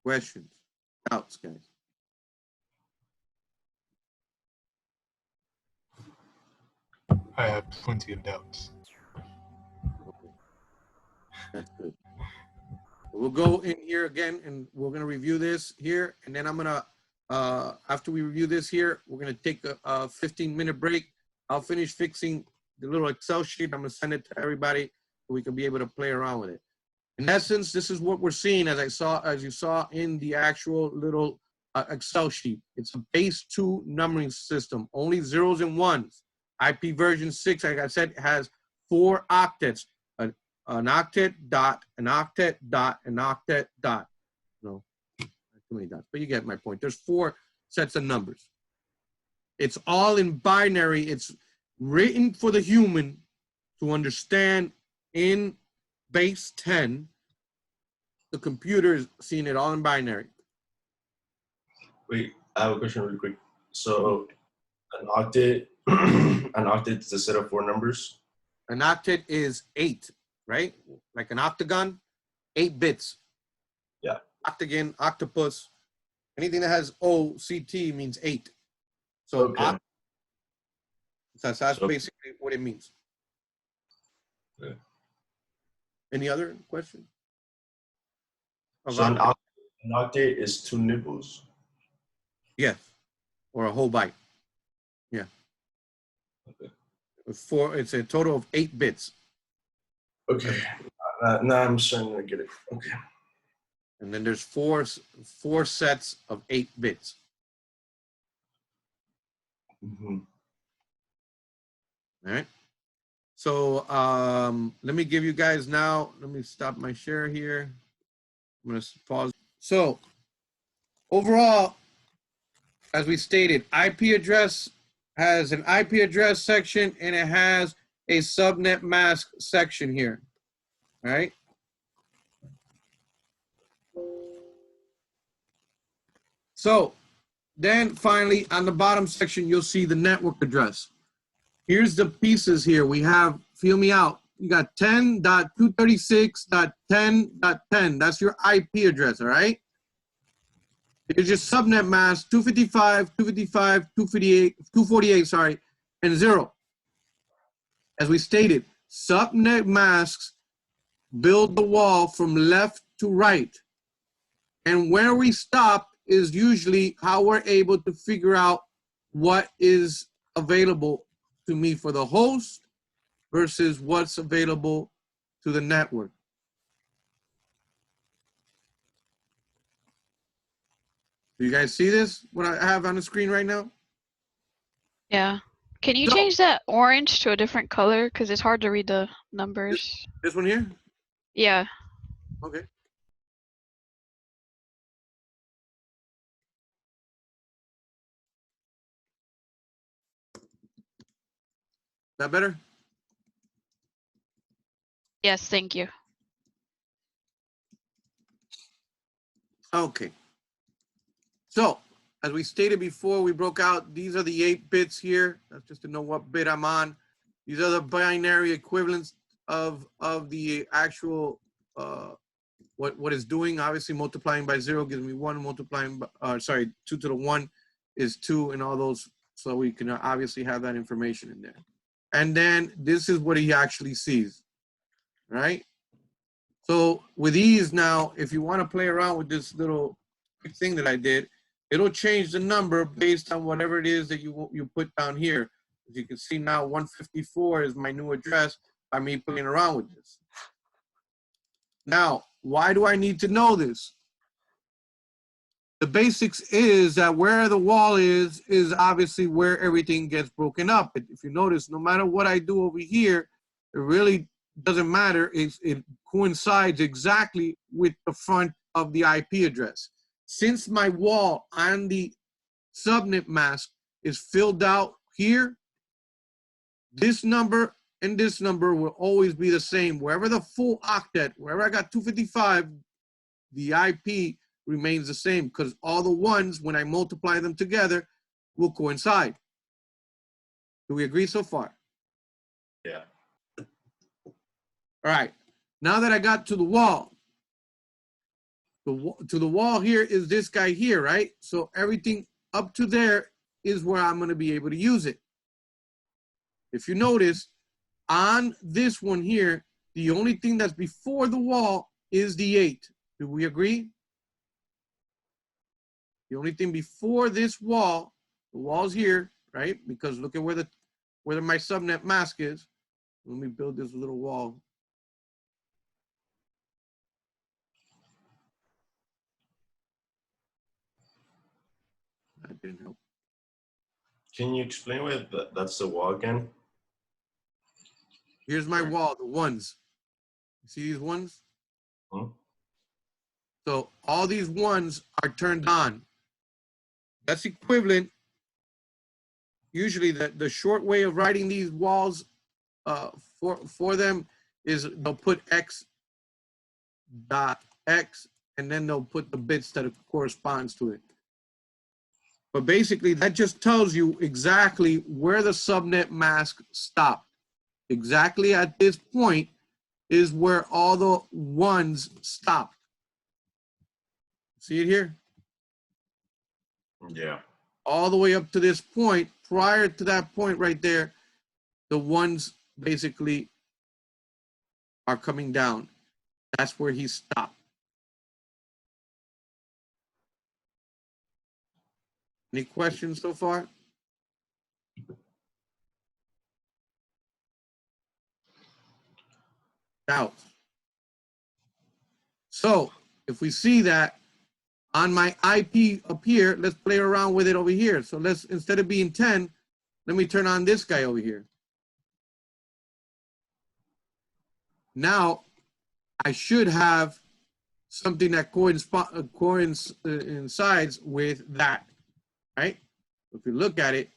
Questions, doubts, guys? I have plenty of doubts. Okay. That's good. We'll go in here again, and we're going to review this here, and then I'm going to, after we review this here, we're going to take a 15-minute break. I'll finish fixing the little Excel sheet. I'm going to send it to everybody so we can be able to play around with it. In essence, this is what we're seeing as you saw in the actual little Excel sheet. It's a base 2 numbering system, only zeros and ones. IP version 6, like I said, has 4 octets, an octet dot, an octet dot, an octet dot. No, not too many dots, but you get my point. There's 4 sets of numbers. It's all in binary. It's written for the human to understand in base 10. The computer is seeing it all in binary. Wait, I have a question really quick. So an octet, an octet is a set of 4 numbers? An octet is 8, right? Like an octagon, 8 bits. Yeah. Octagon, octopus, anything that has OCT means 8. So okay. That's basically what it means. Okay. Any other question? So an octet is 2 nipples? Yes, or a whole byte. Yeah. Okay. It's a total of 8 bits. Okay. Now I'm starting to get it. Okay. And then there's four sets of 8 bits. Mm-hmm. All right. So let me give you guys now, let me stop my share here. I'm going to pause. So overall, as we stated, IP address has an IP address section and it has a subnet mask section here. All right. So then finally on the bottom section, you'll see the network address. Here's the pieces here. We have, feel me out. You got 10.236.10.10. That's your IP address, all right? Here's your subnet mask, 255, 255, 258, 248, sorry, and 0. As we stated, subnet masks build the wall from left to right. And where we stop is usually how we're able to figure out what is available to me for the host versus what's available to the network. Do you guys see this, what I have on the screen right now? Yeah. Can you change that orange to a different color? Because it's hard to read the numbers. This one here? Yeah. Okay. That better? Yes, thank you. Okay. So, as we stated before, we broke out, these are the 8 bits here. That's just to know what bit I'm on. These are the binary equivalents of the actual, what it's doing. Obviously, multiplying by 0 gives me 1, multiplying by, 2 to the 1 is 2, and all those, so we can obviously have that information in there. And then this is what he actually sees, right? So with ease now, if you want to play around with this little thing that I did, it'll change the number based on whatever it is that you put down here. As you can see now, 154 is my new address by me playing around with this. Now, why do I need to know this? The basics is that where the wall is obviously where everything gets broken up. If you notice, no matter what I do over here, it really doesn't matter. It coincides exactly with the front of the IP address. Since my wall on the subnet mask is filled out here, this number and this number will always be the same. Wherever the full octet, wherever I got 255, the IP remains the same because all the ones, when I multiply them together, will coincide. Do we agree so far? Yeah. All right. Now that I got to the wall, to the wall here is this guy here, right? So everything up to there is where I'm going to be able to use it. If you notice, on this one here, the only thing that's before the wall is the 8. Do we agree? The only thing before this wall, the wall's here, right? Because look at where my subnet mask is. Let me build this little wall. That didn't help. Can you explain what that's the wall again? Here's my wall, the ones. You see these ones? Hmm? So all these ones are turned on. That's equivalent. Usually the short way of writing these walls for them is they'll put X dot X and then they'll put the bits that corresponds to it. But basically that just tells you exactly where the subnet mask stopped. Exactly at this point is where all the ones stopped. See it here? Yeah. All the way up to this point. Prior to that point right there, the ones basically are coming down. That's where he stopped. Any questions so far? Doubts? So if we see that on my IP up here, let's play around with it over here. So let's, instead of being 10, let me turn on this guy over here. Now I should have something that coincides with that, right? If you look at it,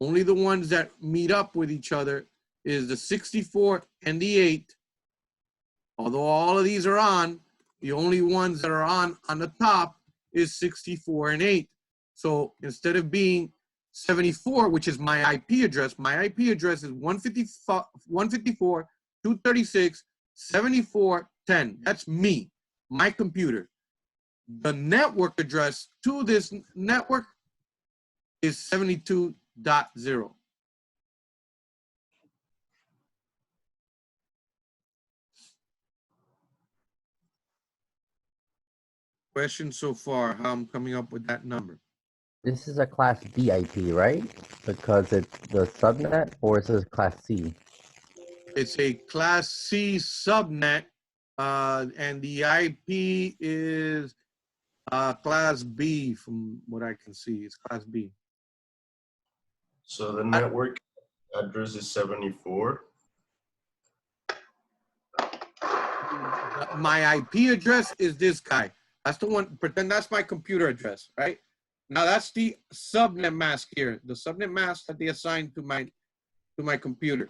only the ones that meet up with each other is the 64 and the 8. Although all of these are on, the only ones that are on the top is 64 and 8. So instead of being 74, which is my IP address is 154.236.74.10. That's me, my computer. The network address to this network is 72.0. Questions so far, how I'm coming up with that number? This is a class B IP, right? Because it's the subnet, or is this class C? It's a class C subnet, and the IP is class B from what I can see. It's class B. So the network address is 74. My IP address is this guy. That's the one, pretend that's my computer address, right? Now that's the subnet mask here, the subnet mask that they assigned to my computer.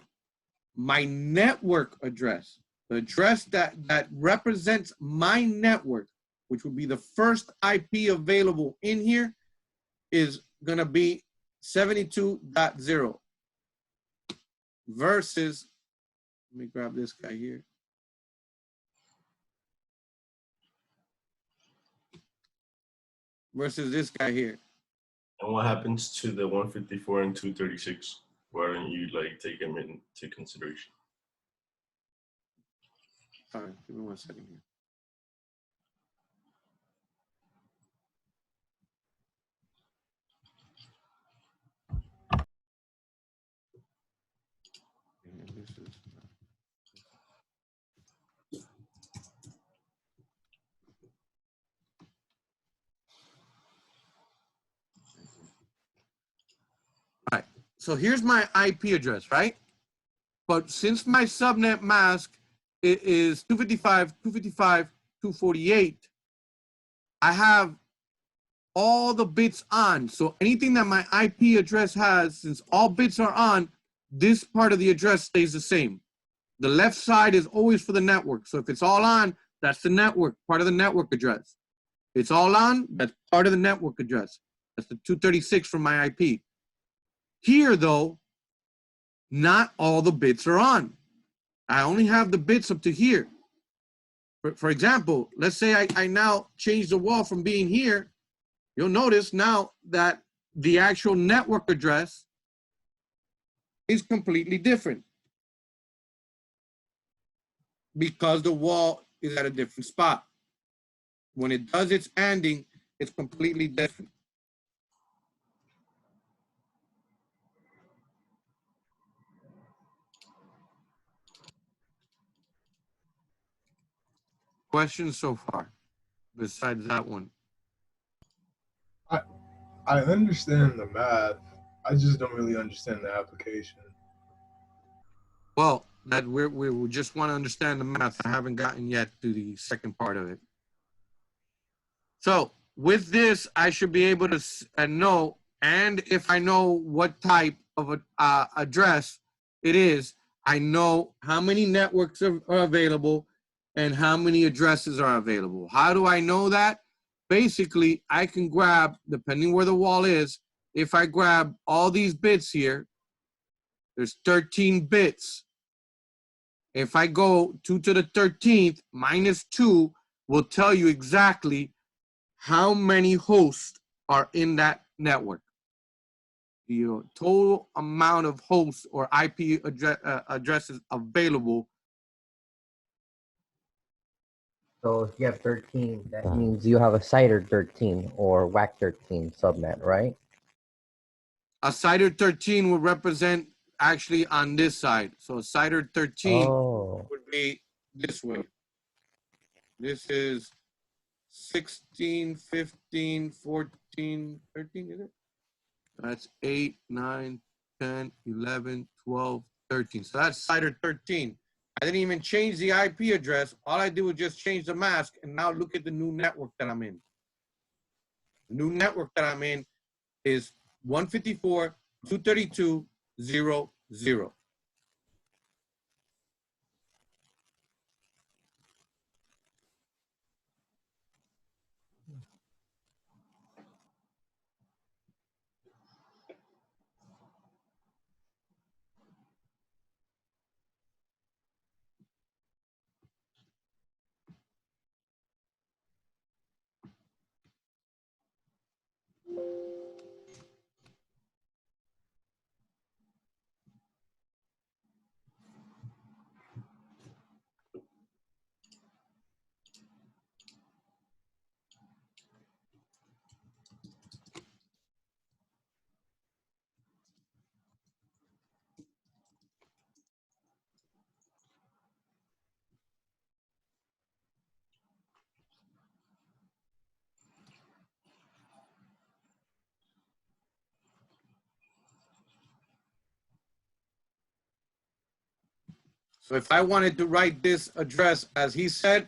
My network address, the address that represents my network, which would be the first IP available in here, is gonna be 72.0 versus, let me grab this guy here. Versus this guy here. And what happens to the 154 and 236? Why don't you like take them into consideration? All right, give me 1 second here. And this is, all right, so here's my IP address, right? But since my subnet mask is 255.248, I have all the bits on. So anything that my IP address has, since all bits are on, this part of the address stays the same. The left side is always for the network. So if it's all on, that's the network, part of the network address. It's all on, that's part of the network address. That's the 236 from my IP. Here, though, not all the bits are on. I only have the bits up to here. For example, let's say I now change the wall from being here. You'll notice now that the actual network address is completely different because the wall is at a different spot. When it does its ANDing, it's completely different. Questions so far, besides that one? I understand the math. I just don't really understand the application. Well, that we just want to understand the math. I haven't gotten yet to the second part of it. So with this, I should be able to know, and if I know what type of address it is, I know how many networks are available and how many addresses are available. How do I know that? Basically, I can grab, depending where the wall is, if I grab all these bits here, there's 13 bits. If I go 2 to the 13th minus 2 will tell you exactly how many hosts are in that network. The total amount of hosts or IP addresses available. So if you have 13, that means you have a CIDR 13 or WAC 13 subnet, right? A CIDR 13 would represent actually on this side. So a CIDR 13 would be this way. This is 16, 15, 14, 13, is it? That's 8, 9, 10, 11, 12, 13. So that's CIDR 13. I didn't even change the IP address. All I did was just change the mask, and now look at the new network that I'm in. The new network that I'm in is 154.232.0.0. So if I wanted to write this address as he said,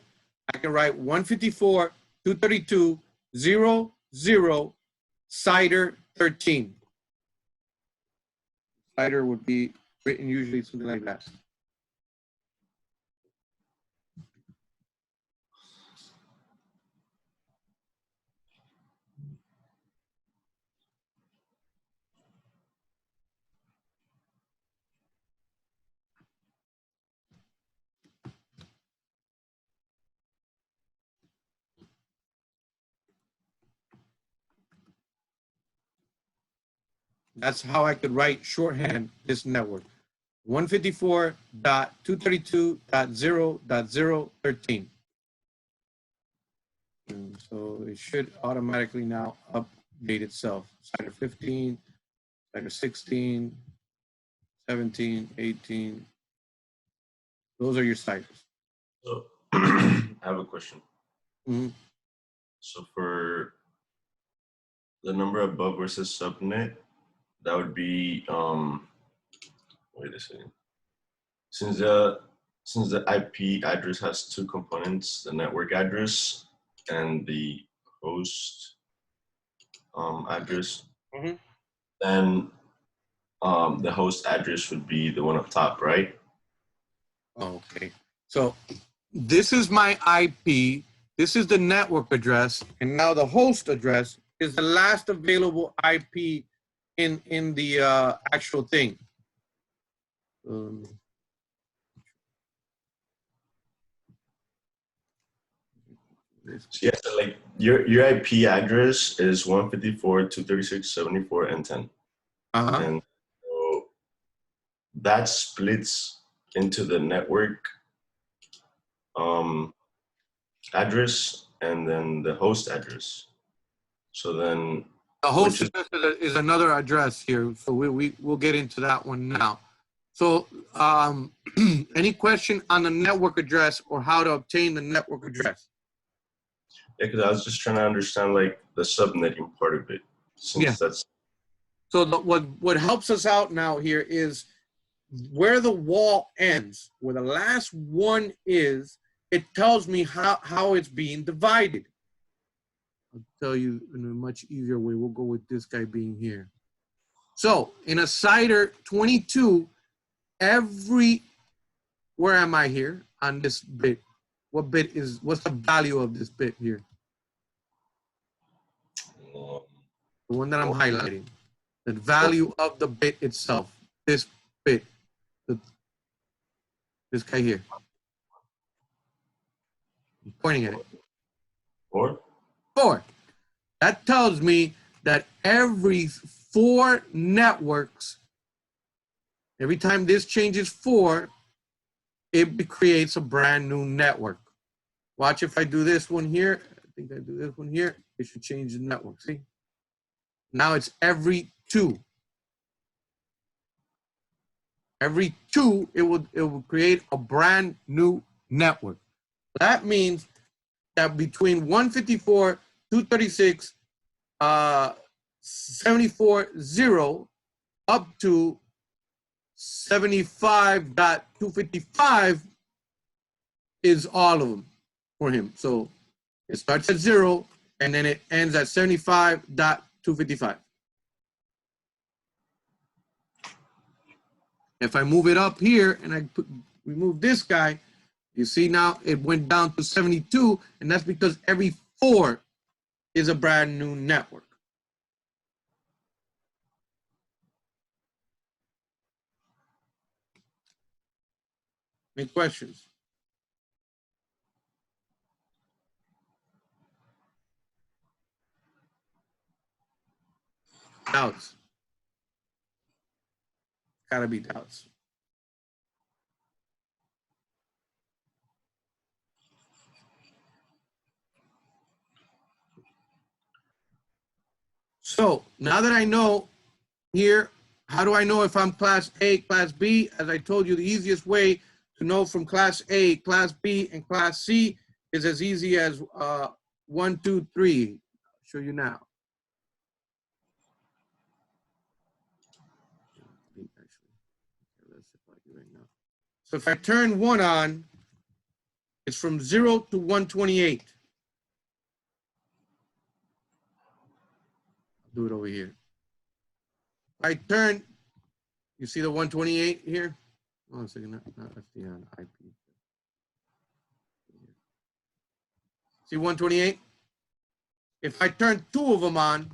I can write 154.232.0.0 CIDR 13. CIDR would be written usually something like that. That's how I could write shorthand this network. 154.232.0.013. So it should automatically now update itself. CIDR 15, CIDR 16, 17, 18. Those are your CIDRs. So I have a question. Mm-hmm. So for the number above versus subnet, that would be wait a second. Since the IP address has two components, the network address and the host address, Mm-hmm. then the host address would be the one up top, right? Okay. So this is my IP. This is the network address, and now the host address is the last available IP in the actual thing. So yeah, so like your IP address is 154.236.74 and 10. And so that splits into the network address and then the host address. So then the host address is another address here, so we'll get into that one now. So any question on the network address or how to obtain the network address? Yeah, because I was just trying to understand like the subnetting part of it. since Yeah. that's So what helps us out now here is where the wall ends, where the last one is, it tells me how it's being divided. I'll tell you in a much easier way. We'll go with this guy being here. So in a CIDR 22, where am I here on this bit? What's the value of this bit here? um, The one that I'm highlighting. The value of the bit itself. This bit. This guy here. I'm pointing at it. 4. 4. That tells me that every 4 networks, every time this changes 4, it creates a brand new network. Watch if I do this one here. I think I do this one here. It should change the network. See? Now it's every 2. Every 2, it will create a brand new network. That means that between 154, 236, 74.0 up to 75.255 is all of them for him. So it starts at 0 and then it ends at 75.255. If I move it up here and I remove this guy, you see now it went down to 72, and that's because every 4 is a brand new network. Any questions? Doubts? Gotta be doubts. So now that I know here, how do I know if I'm class A, class B? As I told you, the easiest way to know from class A, class B, and class C is as easy as 1, 2, 3. I'll show you now. So if I turn 1 on, it's from 0 to 128. I'll do it over here. I turn, you see the 128 here? Hold on a second, not that's the IP. See 128? If I turn 2 of them on,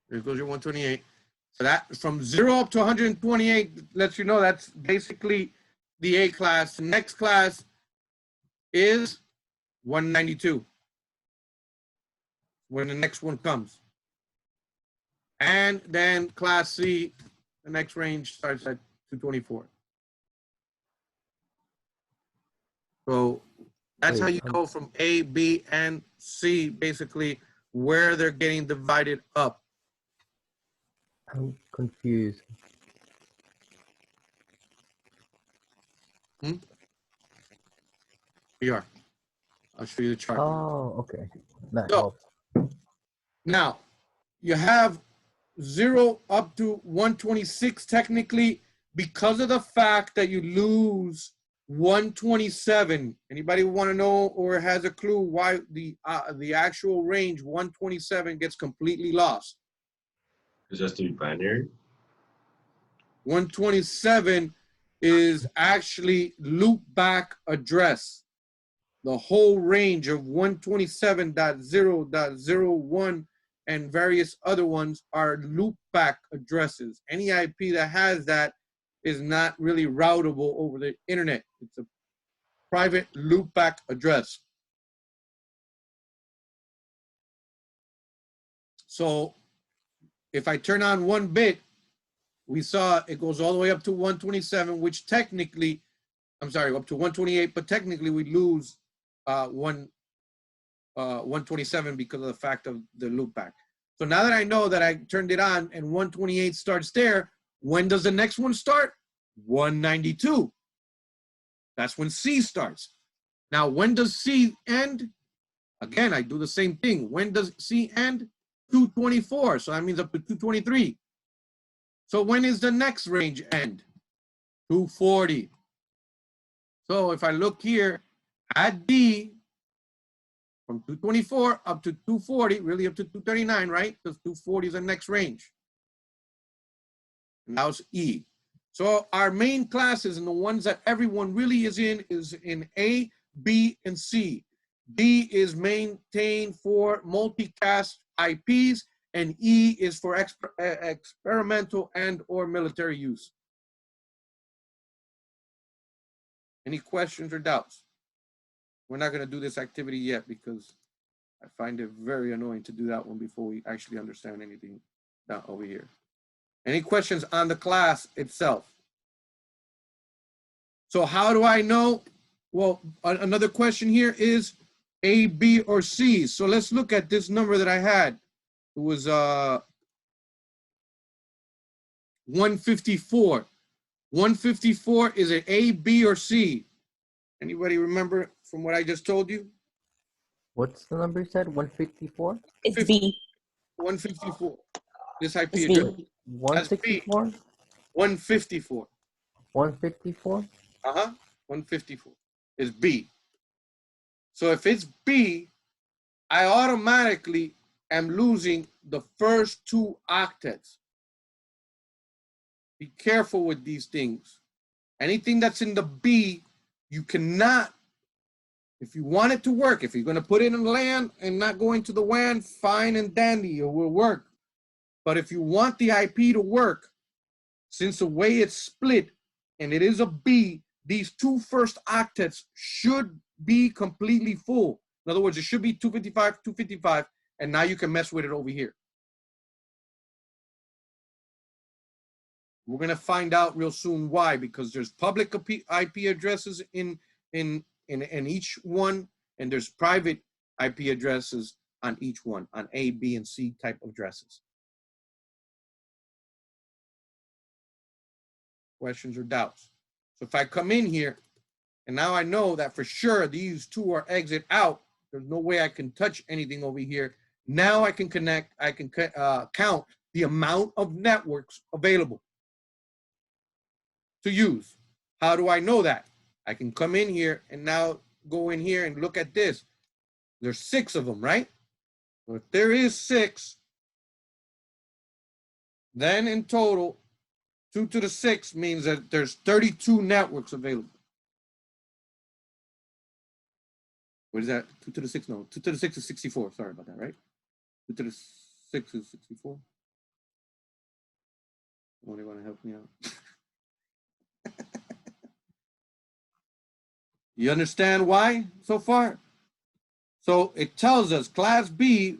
there goes your 128. So that from 0 up to 128 lets you know that's basically the A class. The next class is 192 when the next one comes. And then class C, the next range starts at 224. So that's how you go from A, B, and C, basically, where they're getting divided up. I'm confused. We are. I'll show you the chart. Oh, okay. That So, helps. now, you have 0 up to 126 technically because of the fact that you lose 127. Anybody want to know or has a clue why the actual range 127 gets completely lost? because that's to be binary. 127 is actually loopback address. The whole range of 127.0.01 and various other ones are loopback addresses. Any IP that has that is not really routable over the internet. It's a private loopback address. So if I turn on 1 bit, we saw it goes all the way up to 127, which technically, I'm sorry, up to 128, but technically we lose 127 because of the fact of the loopback. So now that I know that I turned it on and 128 starts there, when does the next one start? 192. That's when C starts. Now, when does C end? Again, I do the same thing. When does C end? 224. So that means up to 223. So when is the next range end? 240. So if I look here at D, from 224 up to 240, really up to 239, right? Because 240 is the next range. Now it's E. So our main classes and the ones that everyone really is in A, B, and C. D is maintained for multicast IPs, and E is for experimental and or military use. Any questions or doubts? We're not going to do this activity yet because I find it very annoying to do that one before we actually understand anything down over here. Any questions on the class itself? So how do I know? Well, another question here is A, B, or C. So let's look at this number that I had. It was 154. 154 is it A, B, or C? Anybody remember from what I just told you? What's the number you said? 154? It's B. 154. This IP It's address. B. 164? 154. 154? 154 is B. So if it's B, I automatically am losing the first 2 octets. Be careful with these things. Anything that's in the B, you cannot, if you want it to work, if you're going to put it in LAN and not go into the WAN, fine and dandy, it will work. But if you want the IP to work, since the way it's split and it is a B, these 2 first octets should be completely full. In other words, it should be 255, 255, and now you can mess with it over here. We're going to find out real soon why, because there's public IP addresses in each one, and there's private IP addresses on each one, on A, B, and C type of addresses. Questions or doubts? So if I come in here, and now I know that for sure these 2 are exit out, there's no way I can touch anything over here. Now I can connect, I can count the amount of networks available to use. How do I know that? I can come in here and now go in here and look at this. There's 6 of them, right? So if there is 6, then in total, 2 to the 6 means that there's 32 networks available. What is that? 2 to the 6? No, 2 to the 6 is 64. Sorry about that, right? 2 to the 6 is 64. Somebody want to help me out? You understand why so far? So it tells us class B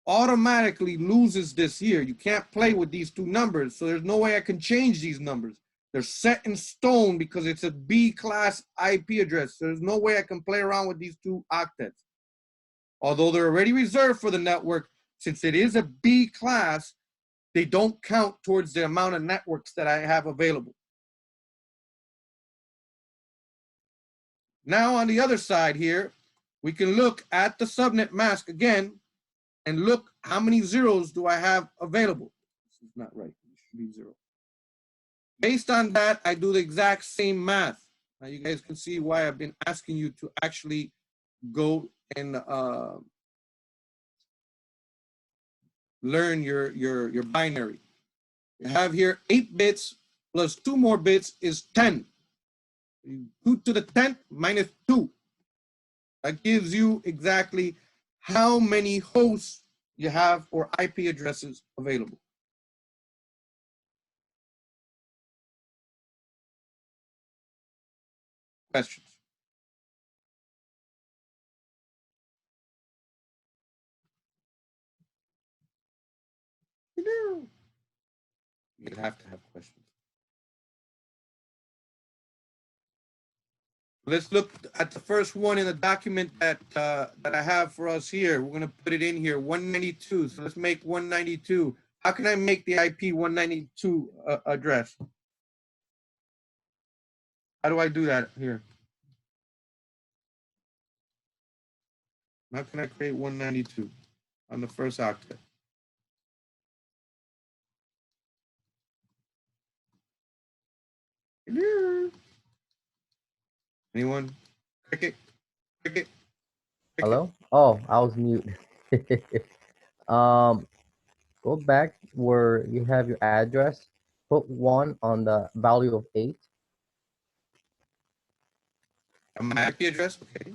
automatically loses this here. You can't play with these 2 numbers, so there's no way I can change these numbers. They're set in stone because it's a B class IP address. There's no way I can play around with these 2 octets. Although they're already reserved for the network, since it is a B class, they don't count towards the amount of networks that I have available. Now on the other side here, we can look at the subnet mask again and look how many zeros do I have available. This is not right, it should be 0. Based on that, I do the exact same math. Now you guys can see why I've been asking you to actually go and learn your binary. You have here 8 bits plus 2 more bits is 10. 2 to the 10th minus 2. That gives you exactly how many hosts you have or IP addresses available. Questions? You have to have questions. Let's look at the first one in the document that I have for us here. We're going to put it in here, 192. So let's make 192. How can I make the IP 192 address? How do I do that here? How can I create 192 on the first octet? Anyone? Cricket? Cricket? Hello? Oh, I was mute. um, go back where you have your address. Put 1 on the value of 8. My IP address? Okay.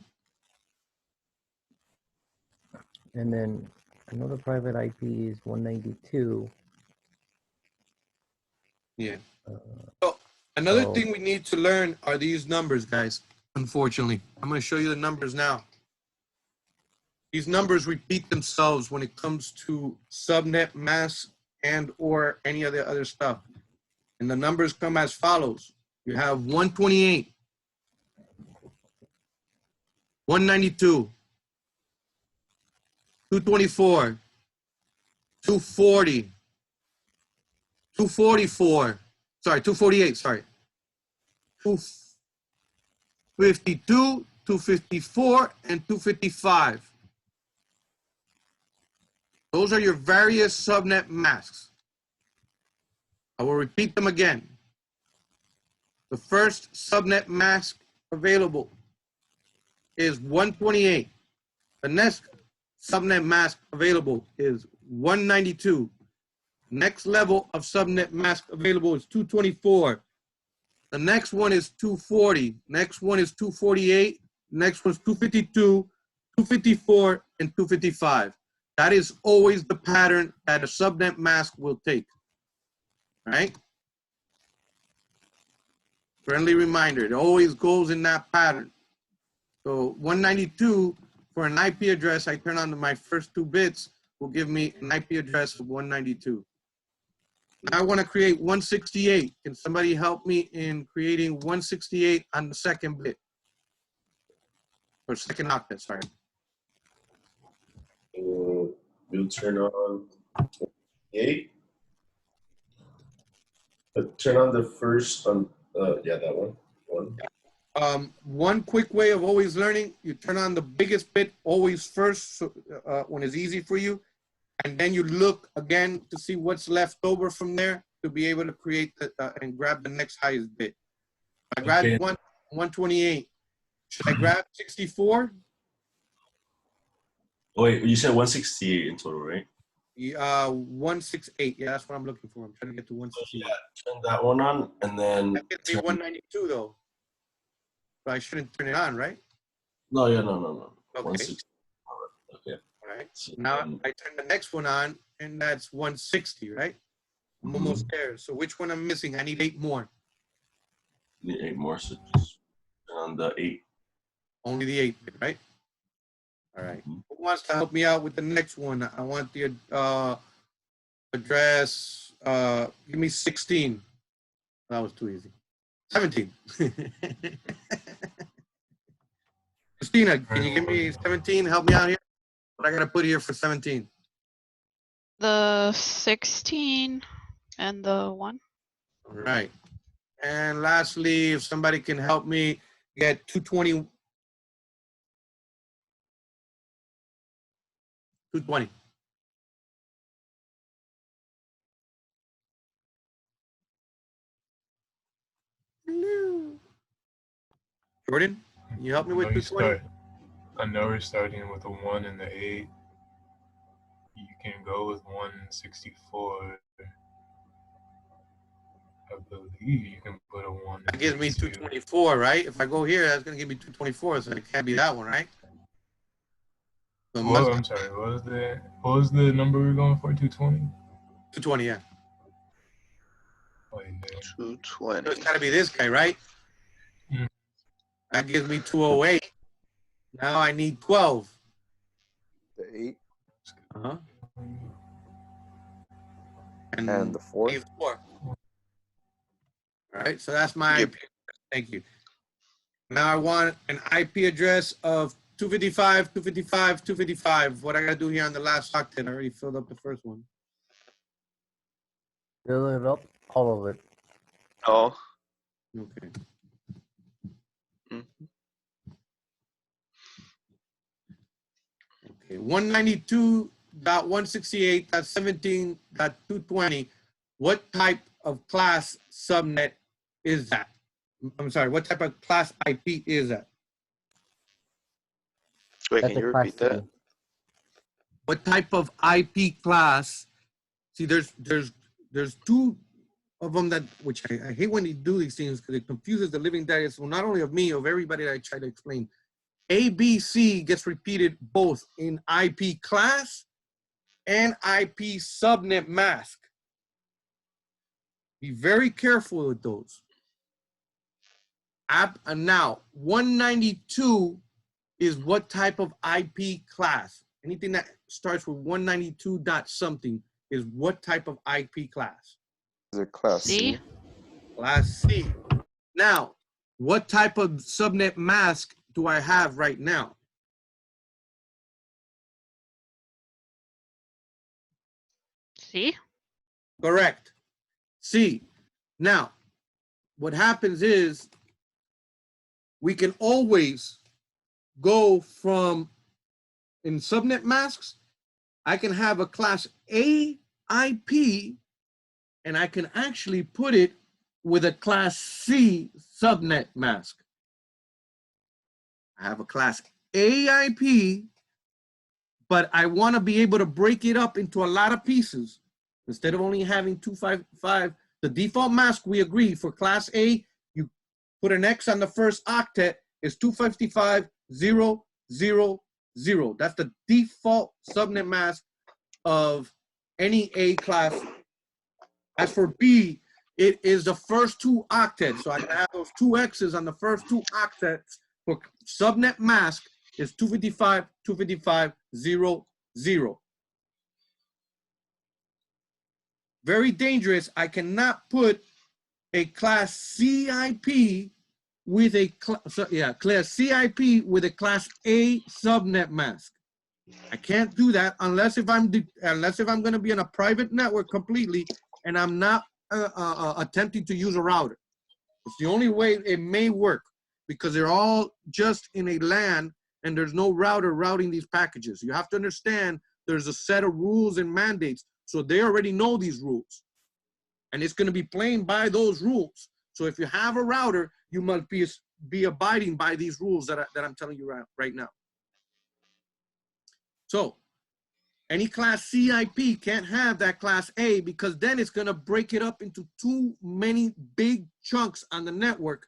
And then I know the private IP is 192. Yeah. Uh, So another so thing we need to learn are these numbers, guys. Unfortunately, I'm going to show you the numbers now. These numbers repeat themselves when it comes to subnet mask and or any of the other stuff. And the numbers come as follows. You have 128, 192, 224, 240, 244, sorry, 248, sorry, 252, 254, and 255. Those are your various subnet masks. I will repeat them again. The first subnet mask available is 128. The next subnet mask available is 192. Next level of subnet mask available is 224. The next one is 240. Next one is 248. Next one is 252, 254, and 255. That is always the pattern that a subnet mask will take. Right? Friendly reminder, it always goes in that pattern. So 192 for an IP address, I turn on my first 2 bits, will give me an IP address of 192. Now I want to create 168. Can somebody help me in creating 168 on the second bit? Or second octet, sorry. We'll turn on 28. Turn on the first on yeah, that one. One quick way of always learning, you turn on the biggest bit always first, so, when it's easy for you, and then you look again to see what's left over from there to be able to create the, and grab the next highest bit. I grabbed Okay. 128. Should I grab 64? Oh, wait, you said 168 in total, right? 168. Yeah, that's what I'm looking for. I'm trying to get to 168. Yeah, turn that one on, and then That gives me 192 though. So I shouldn't turn it on, right? no. Okay. 160. Okay. All right. So Now I turn the next one on, and that's 160, right? I'm almost there. So which one I'm missing? I need 8 more. need 8 more, so just turn on the 8. Only the 8 bit, right? All right. Mhm. Who wants to help me out with the next one? I want the address. Give me 16. That was too easy. 17. Christina, can you give me 17? Help me out here. What I gotta put here for 17? The 16 and the 1. All right. And lastly, if somebody can help me get 220. 220. Jordan, can you help me with 220? I know we're starting with a 1 and the 8. You can go with 164. I believe you can put a 1 That in gives there me too. 224, right? If I go here, that's gonna give me 224, so it can't be that one, right? So it Well, must I'm sorry. What was the number we were going for? 220. 220, yeah. Oh, yeah. 220. So it's gotta be this guy, right? Mhm. That gives me 208. Now I need 12. The 8 Uh-huh. and the 4. Leave 4. All right, so that's my Yep. IP address. Thank you. Now I want an IP address of 255, 255, 255. What I gotta do here on the last octet? I already filled up the first one. fill it up, all of it. Oh, Okay. 192.168.17.220, what type of class subnet is that? I'm sorry, what type of class IP is that? Wait, That's can a you class repeat that? C. What type of IP class? See, there's two of them that, which I hate when they do these things because it confuses the living daylights, well, not only of me, of everybody that I try to explain. ABC gets repeated both in IP class and IP subnet mask. Be very careful with those. Now, 192 is what type of IP class? Anything that starts with 192 dot something is what type of IP class? Is it class C? C? Class C. Now, what type of subnet mask do I have right now? C? Correct. C. Now, what happens is we can always go from, in subnet masks, I can have a class A IP and I can actually put it with a class C subnet mask. I have a class A IP, but I want to be able to break it up into a lot of pieces. Instead of only having 255, the default mask, we agree, for class A, you put an X on the first octet, is 255.0.0.0. That's the default subnet mask of any A class. As for B, it is the first two octets. So I can have those two X's on the first two octets for subnet mask is 255.255.0.0. Very dangerous. I cannot put a class CIP with a class CIP with a class A subnet mask. I can't do that unless if I'm going to be in a private network completely and I'm not attempting to use a router. It's the only way it may work because they're all just in a LAN and there's no router routing these packages. You have to understand there's a set of rules and mandates. So they already know these rules. And it's going to be playing by those rules. So if you have a router, you must be abiding by these rules that I'm telling you right now. So any class CIP can't have that class A because then it's going to break it up into too many big chunks on the network.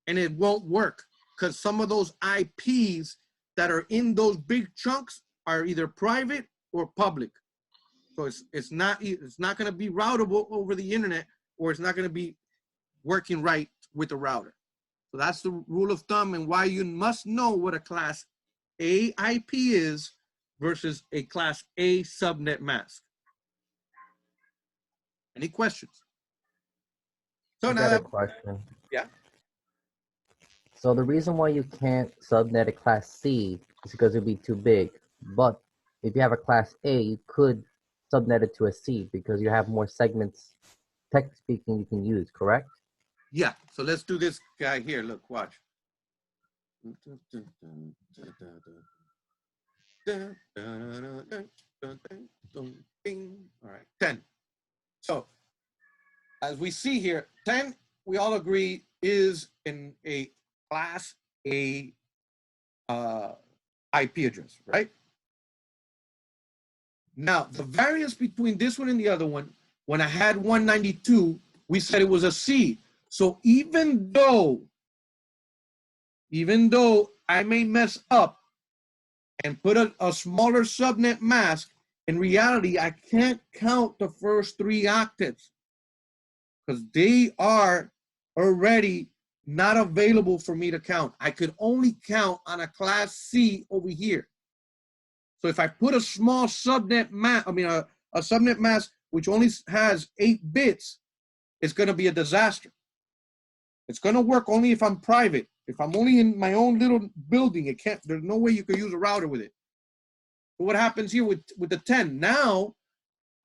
And it won't work because some of those IPs that are in those big chunks are either private or public. So it's not going to be routable over the internet, or it's not going to be working right with the router. So that's the rule of thumb and why you must know what a class A IP is versus a class A subnet mask. Any questions? So I now got a question. Yeah. So the reason why you can't subnet a class C is because it'd be too big. But if you have a class A, you could subnet it to a C because you have more segments, tech speaking, you can use, correct? Yeah, so let's do this guy here. Look, watch. All right, 10. So as we see here, 10, we all agree, is in a class A IP address, right? Now, the variance between this one and the other one, when I had 192, we said it was a C. So even though I may mess up and put a smaller subnet mask, in reality, I can't count the first 3 octets because they are already not available for me to count. I could only count on a class C over here. So if I put a small subnet mask, a subnet mask which only has 8 bits, it's going to be a disaster. It's going to work only if I'm private. If I'm only in my own little building, there's no way you could use a router with it. But what happens here with the 10? Now,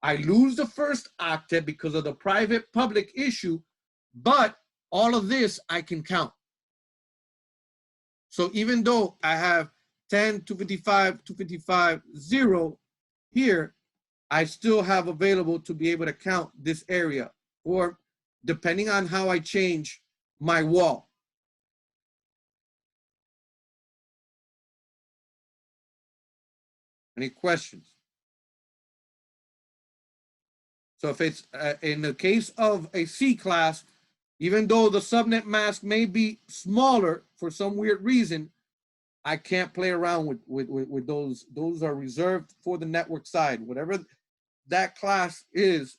I lose the first octet because of the private public issue, but all of this I can count. So even though I have 10, 255, 255, 0 here, I still have available to be able to count this area, or depending on how I change my wall. Any questions? So if it's in the case of a C class, even though the subnet mask may be smaller for some weird reason, I can't play around with those. Those are reserved for the network side. Whatever that class is,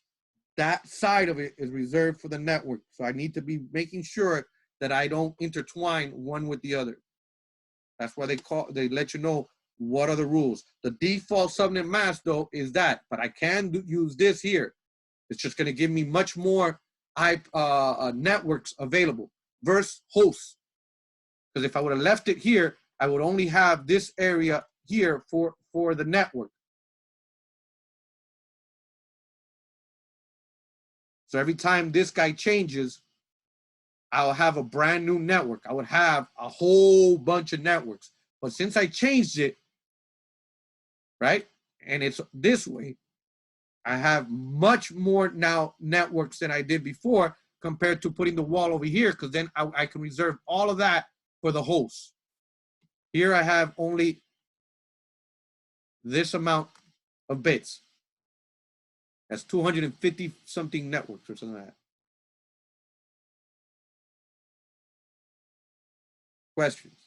that side of it is reserved for the network. So I need to be making sure that I don't intertwine one with the other. That's why they let you know what are the rules. The default subnet mask though is that, but I can use this here. It's just going to give me much more networks available versus hosts. Because if I would have left it here, I would only have this area here for the network. So every time this guy changes, I'll have a brand new network. I would have a whole bunch of networks. But since I changed it, right, and it's this way, I have much more now networks than I did before compared to putting the wall over here, because then I can reserve all of that for the host. Here I have only this amount of bits. That's 250 something networks or something like that. Questions?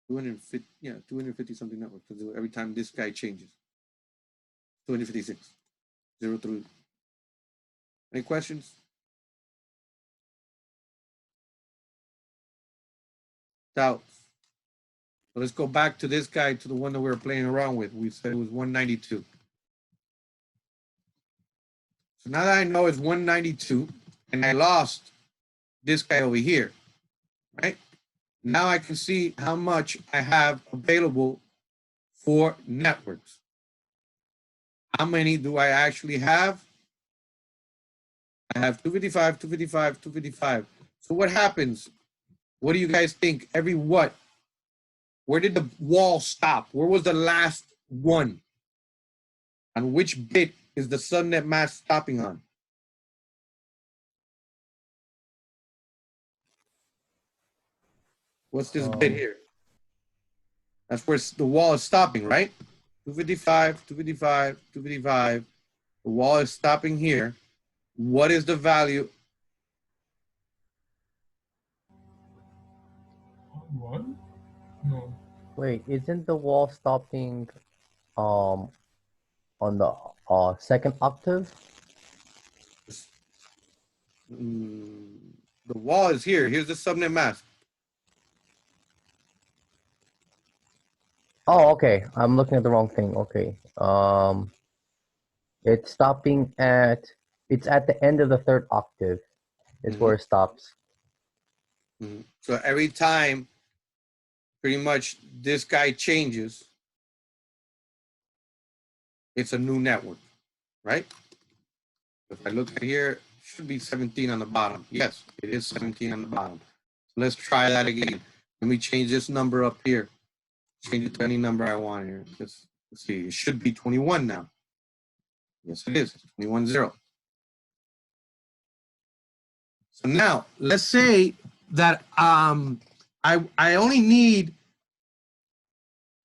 250, yeah, 250 something networks every time this guy changes. 256, 0 through. Any questions? Doubts? So let's go back to this guy, to the one that we were playing around with. We said it was 192. So now that I know it's 192, and I lost this guy over here, right? Now I can see how much I have available for networks. How many do I actually have? I have 255, 255, 255. So what happens? What do you guys think? Every what? Where did the wall stop? Where was the last one? On which bit is the subnet mask stopping on? What's this bit here? That's where the wall is stopping, right? 255, 255, 255. The wall is stopping here. What is the value? What? No. Wait, isn't the wall stopping on the second octave? The wall is here. Here's the subnet mask. Oh, okay. I'm looking at the wrong thing. Okay. It's stopping it's at the end of the third octave. It's where it stops. So every time, pretty much, this guy changes, it's a new network, right? If I look at here, it should be 17 on the bottom. Yes, it is 17 on the bottom. So let's try that again. Let me change this number up here. Change it to any number I want here. Let's see, it should be 21 now. Yes, it is. 21-0. So now, let's say that I only need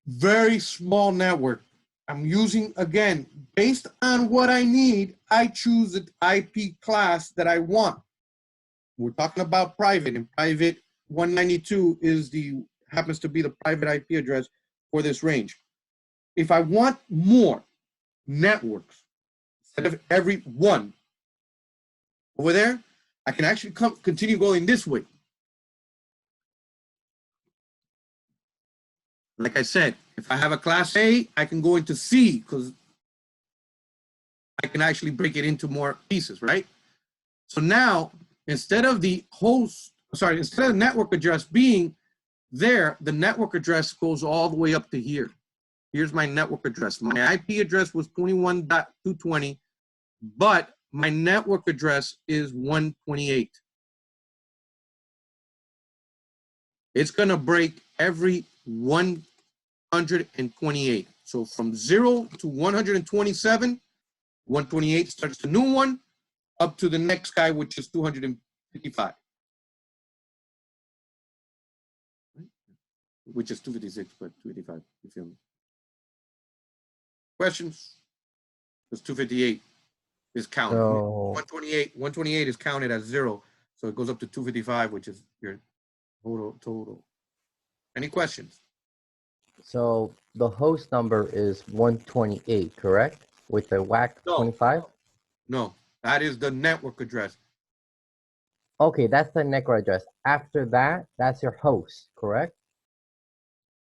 very small network. I'm using, again, based on what I need, I choose the IP class that I want. We're talking about private, and private 192 happens to be the private IP address for this range. If I want more networks, instead of every one over there, I can actually continue going this way. Like I said, if I have a class A, I can go into C because I can actually break it into more pieces, right? So now, instead of the network address being there, the network address goes all the way up to here. Here's my network address. My IP address was 21.220, but my network address is 128. It's gonna break every 128. So from 0 to 127, 128 starts the new one, up to the next guy, which is 255. Which is 256, but 285, you feel me? Questions? Because 258 is counted. So 128 is counted as 0. So it goes up to 255, which is your total. Any questions? so the host number is 128, correct? With the WAC No. 25? No, that is the network address. Okay, that's the network address. After that, that's your host, correct?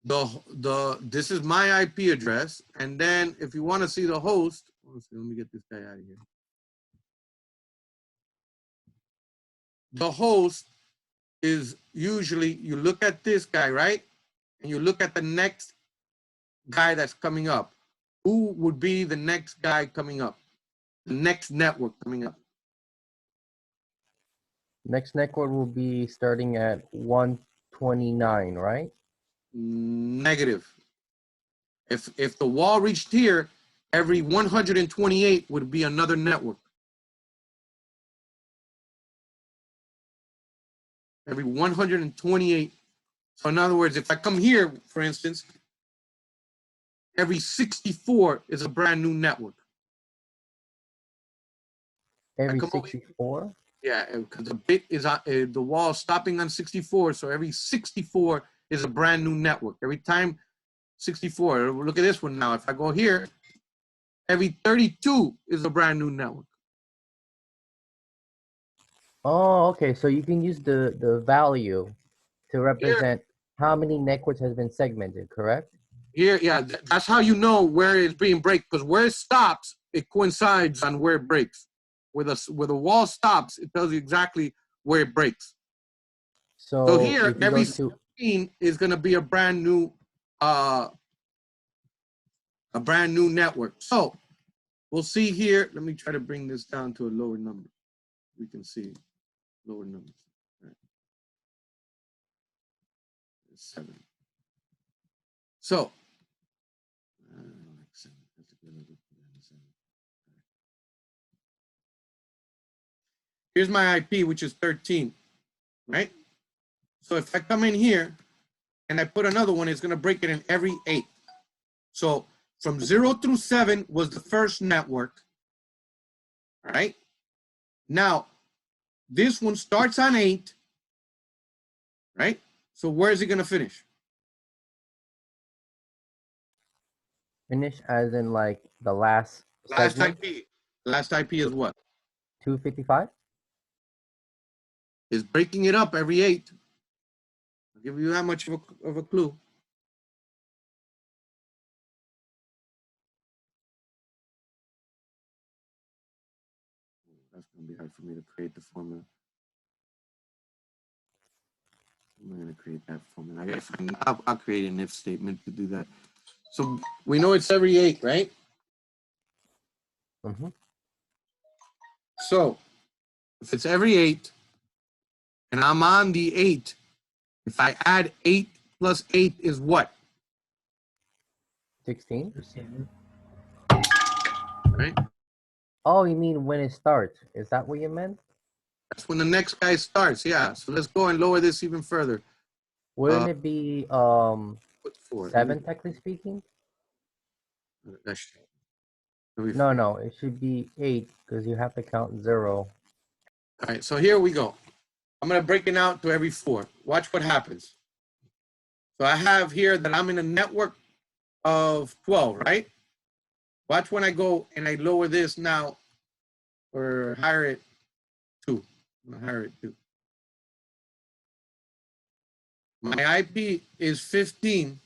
This is my IP address, and then if you want to see the host, let me get this guy out of here. The host is usually, you look at this guy, right? And you look at the next guy that's coming up. Who would be the next guy coming up? The next network coming up. Next network will be starting at 129, right? Negative. If the wall reached here, every 128 would be another network. Every 128. So in other words, if I come here, for instance, every 64 is a brand new network. Every 64? Yeah, because the bit is the wall stopping on 64. So every 64 is a brand new network. Every time 64, look at this one now. If I go here, every 32 is a brand new network. Oh, okay. So you can use the value to represent how many networks has been segmented, correct? Here, yeah, that's how you know where it's being break, because where it stops, it coincides on where it breaks. Where the wall stops, it tells you exactly where it breaks. So here, if you every go to 16 is going to be a brand new network. So we'll see here. Let me try to bring this down to a lower number. We can see lower numbers. All right. 7. So here's my IP, which is 13, right? So if I come in here and I put another one, it's going to break it in every 8. So from 0 through 7 was the first network, all right? Now, this one starts on 8, right? So where is it going to finish? finish as in like the last segment? IP. Last IP is what? 255? Is breaking it up every 8. I'll give you that much of a clue. That's going to be hard for me to create the formula. I'm going to create that formula. I'll create an if statement to do that. So we know it's every 8, right? Mm-hmm. So if it's every 8, and I'm on the 8, if I add 8 plus 8 is what? 16? Right? Oh, you mean when it starts? Is that what you meant? That's when the next guy starts, yeah. So let's go and lower this even further. Wouldn't it be Put 4. 7 technically speaking? No, it should be 8 because you have to count 0. All right, so here we go. I'm going to break it out to every 4. Watch what happens. So I have here that I'm in a network of 12, right? Watch when I go and I lower this now or higher it 2. I'm going to higher it 2. My IP is 15,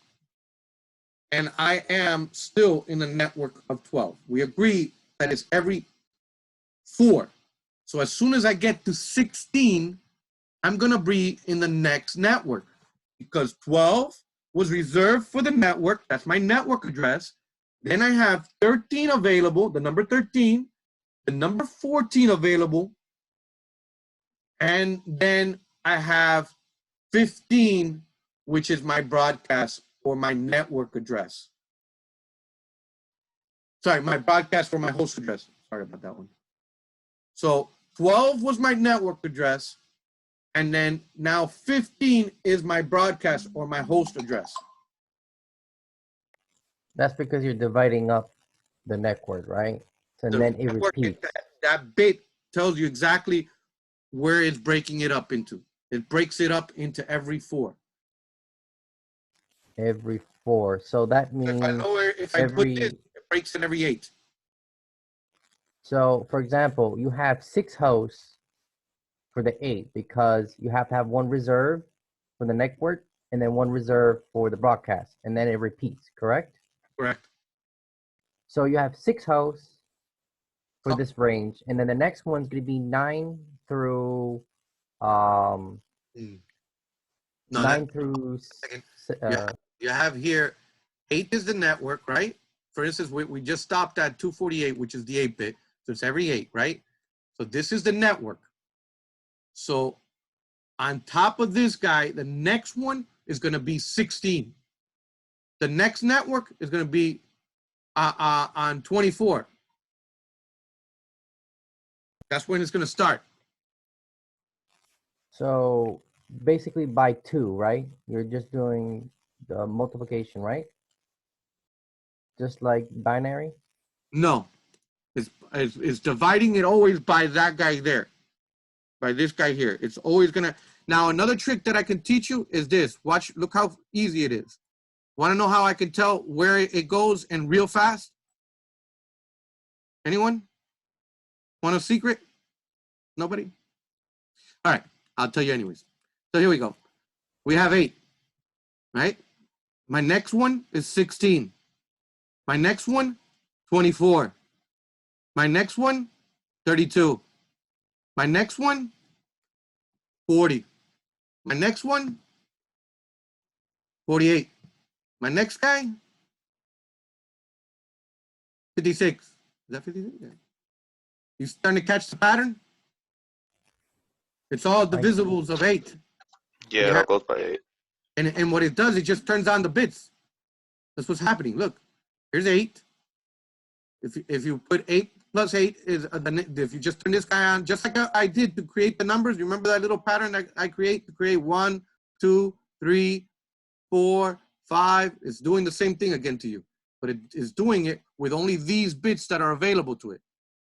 and I am still in a network of 12. We agree that it's every 4. So as soon as I get to 16, I'm going to be in the next network because 12 was reserved for the network. That's my network address. Then I have 13 available, the number 13, the number 14 available, and then I have 15, which is my broadcast or my network address. Sorry, my broadcast or my host address. Sorry about that one. So 12 was my network address, and then now 15 is my broadcast or my host address. That's because you're dividing up the network, right? So then it network, repeats. that bit tells you exactly where it's breaking it up into. It breaks it up into every 4. Every 4. So that means if I put this, it breaks it every 8. So for example, you have 6 hosts for the 8 because you have to have one reserve for the network and then one reserve for the broadcast, and then it repeats, correct? Correct. So you have 6 hosts for this range, and then the next one's going to be 9 through 9 through you have here 8 is the network, right? For instance, we just stopped at 248, which is the 8-bit. So it's every 8, right? So this is the network. So on top of this guy, the next one is going to be 16. The next network is going to be on 24. That's when it's going to start. So basically by 2, right? You're just doing the multiplication, right? Just like binary? No, it's dividing it always by that guy there, by this guy here. It's always going to. Now, another trick that I can teach you is this. Watch, look how easy it is. Want to know how I can tell where it goes and real fast? Anyone? Want a secret? Nobody? All right, I'll tell you anyways. So here we go. We have 8, right? My next one is 16. My next one, 24. My next one, 32. My next one, 40. My next one, 48. My next guy, 56. Is that 56? Yeah. You starting to catch the pattern? It's all divisibles of 8. Yeah, it all goes by 8. And what it does, it just turns on the bits. That's what's happening. Look, here's 8. If you put 8 plus 8 is if you just turn this guy on, just like I did to create the numbers. You remember that little pattern that I create to create 1, 2, 3, 4, 5. It's doing the same thing again to you, but it is doing it with only these bits that are available to it.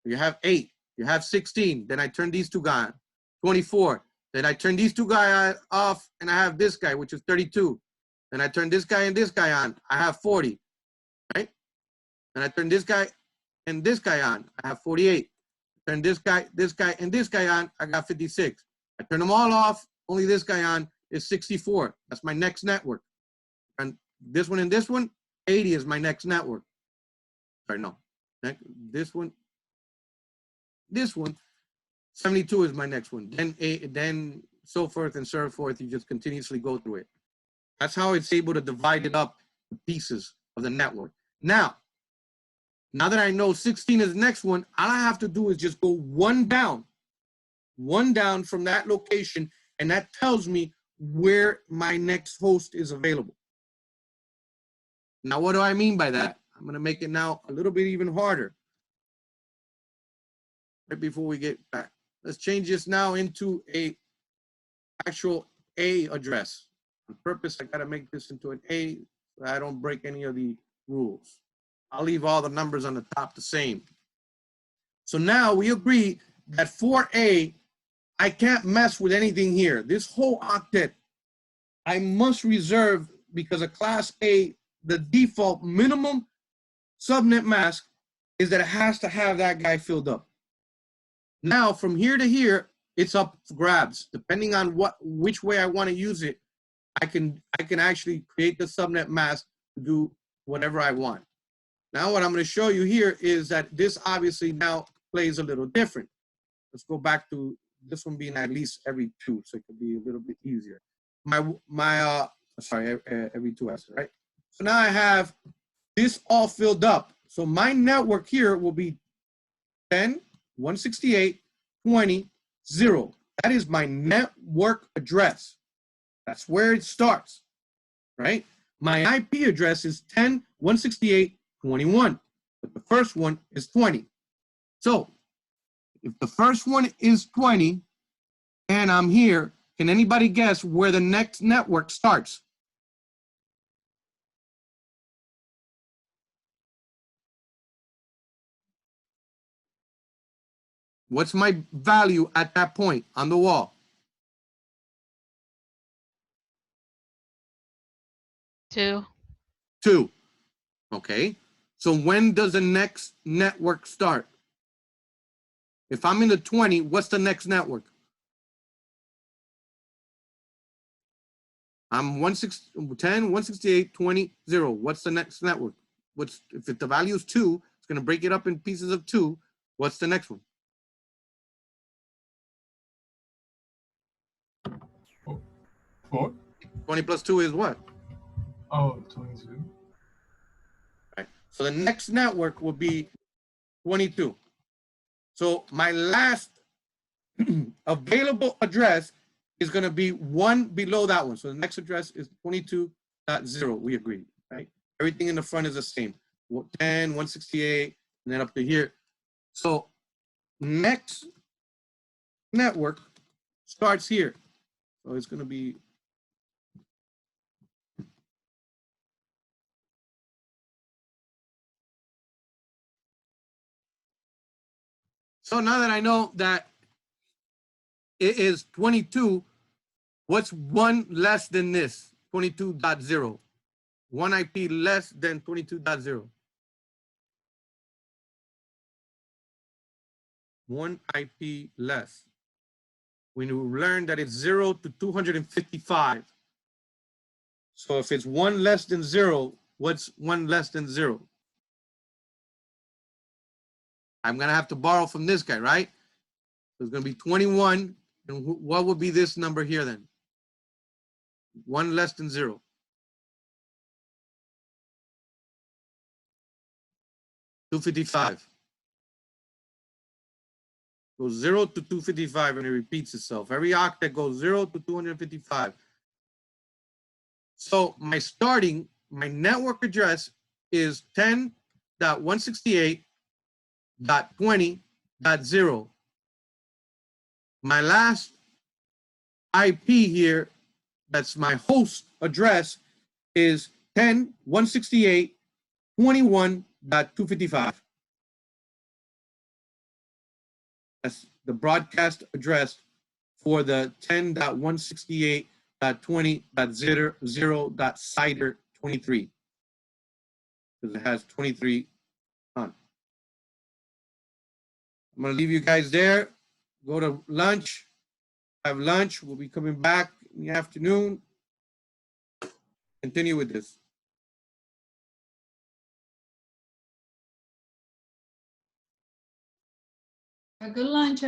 You have 8, you have 16. Then I turn these 2 guys on. 24. Then I turn these 2 guys off, and I have this guy, which is 32. Then I turn this guy and this guy on. I have 40, right? And I turn this guy and this guy on. I have 48. Turn this guy, and this guy on. I got 56. I turn them all off. Only this guy on is 64. That's my next network. And this one and this one, 80 is my next network. Sorry, no. This one, 72 is my next one. Then so forth and so forth. You just continuously go through it. That's how it's able to divide it up to pieces of the network. Now that I know 16 is the next one, all I have to do is just go one down from that location, and that tells me where my next host is available. Now, what do I mean by that? I'm going to make it now a little bit even harder. Right before we get back. Let's change this now into a actual A address. On purpose, I got to make this into an A so I don't break any of the rules. I'll leave all the numbers on the top the same. So now we agree that for A, I can't mess with anything here. This whole octet, I must reserve, because a class A, the default minimum subnet mask is that it has to have that guy filled up. Now, from here to here, it's up for grabs. Depending on which way I want to use it, I can actually create the subnet mask to do whatever I want. Now, what I'm going to show you here is that this obviously now plays a little different. Let's go back to this one being at least every 2, so it could be a little bit easier. Every 2 S, right? So now I have this all filled up. So my network here will be 10, 168, 20, 0. That is my network address. That's where it starts. right? My IP address is 10.168.21, but the first one is 20. So if the first one is 20 and I'm here, can anybody guess where the next network starts? What's my value at that point on the wall? 2. 2. Okay. So when does the next network start? If I'm in the 20, what's the next network? I'm 10, 168, 20, 0. What's the next network? If the value is 2, it's going to break it up in pieces of 2. What's the next one? 4. 20 plus 2 is what? Oh, 22. Right. So the next network will be 22. So my last available address is going to be one below that one. So the next address is 22.0. We agreed, right? Everything in the front is the same. 10, 168, and then up to here. So next network starts here. So it's going to be so now that I know that it is 22, what's one less than this? 22.0. One IP less than 22.0. One IP less. We learned that it's 0 to 255. So if it's one less than 0, what's one less than 0? I'm going to have to borrow from this guy, right? So it's going to be 21. And what would be this number here then? One less than 0. $255. Goes 0 to 255 and it repeats itself. Every octet goes 0 to 255. So my network address is 10.168.20.0. My last IP here, that's my host address, is 10.168.21.255. That's the broadcast address for the 10.168.20.0.CIDR23, because it has 23 on. I'm going to leave you guys there. Go to lunch. Have lunch. We'll be coming back in the afternoon. Continue with this. A good lunch.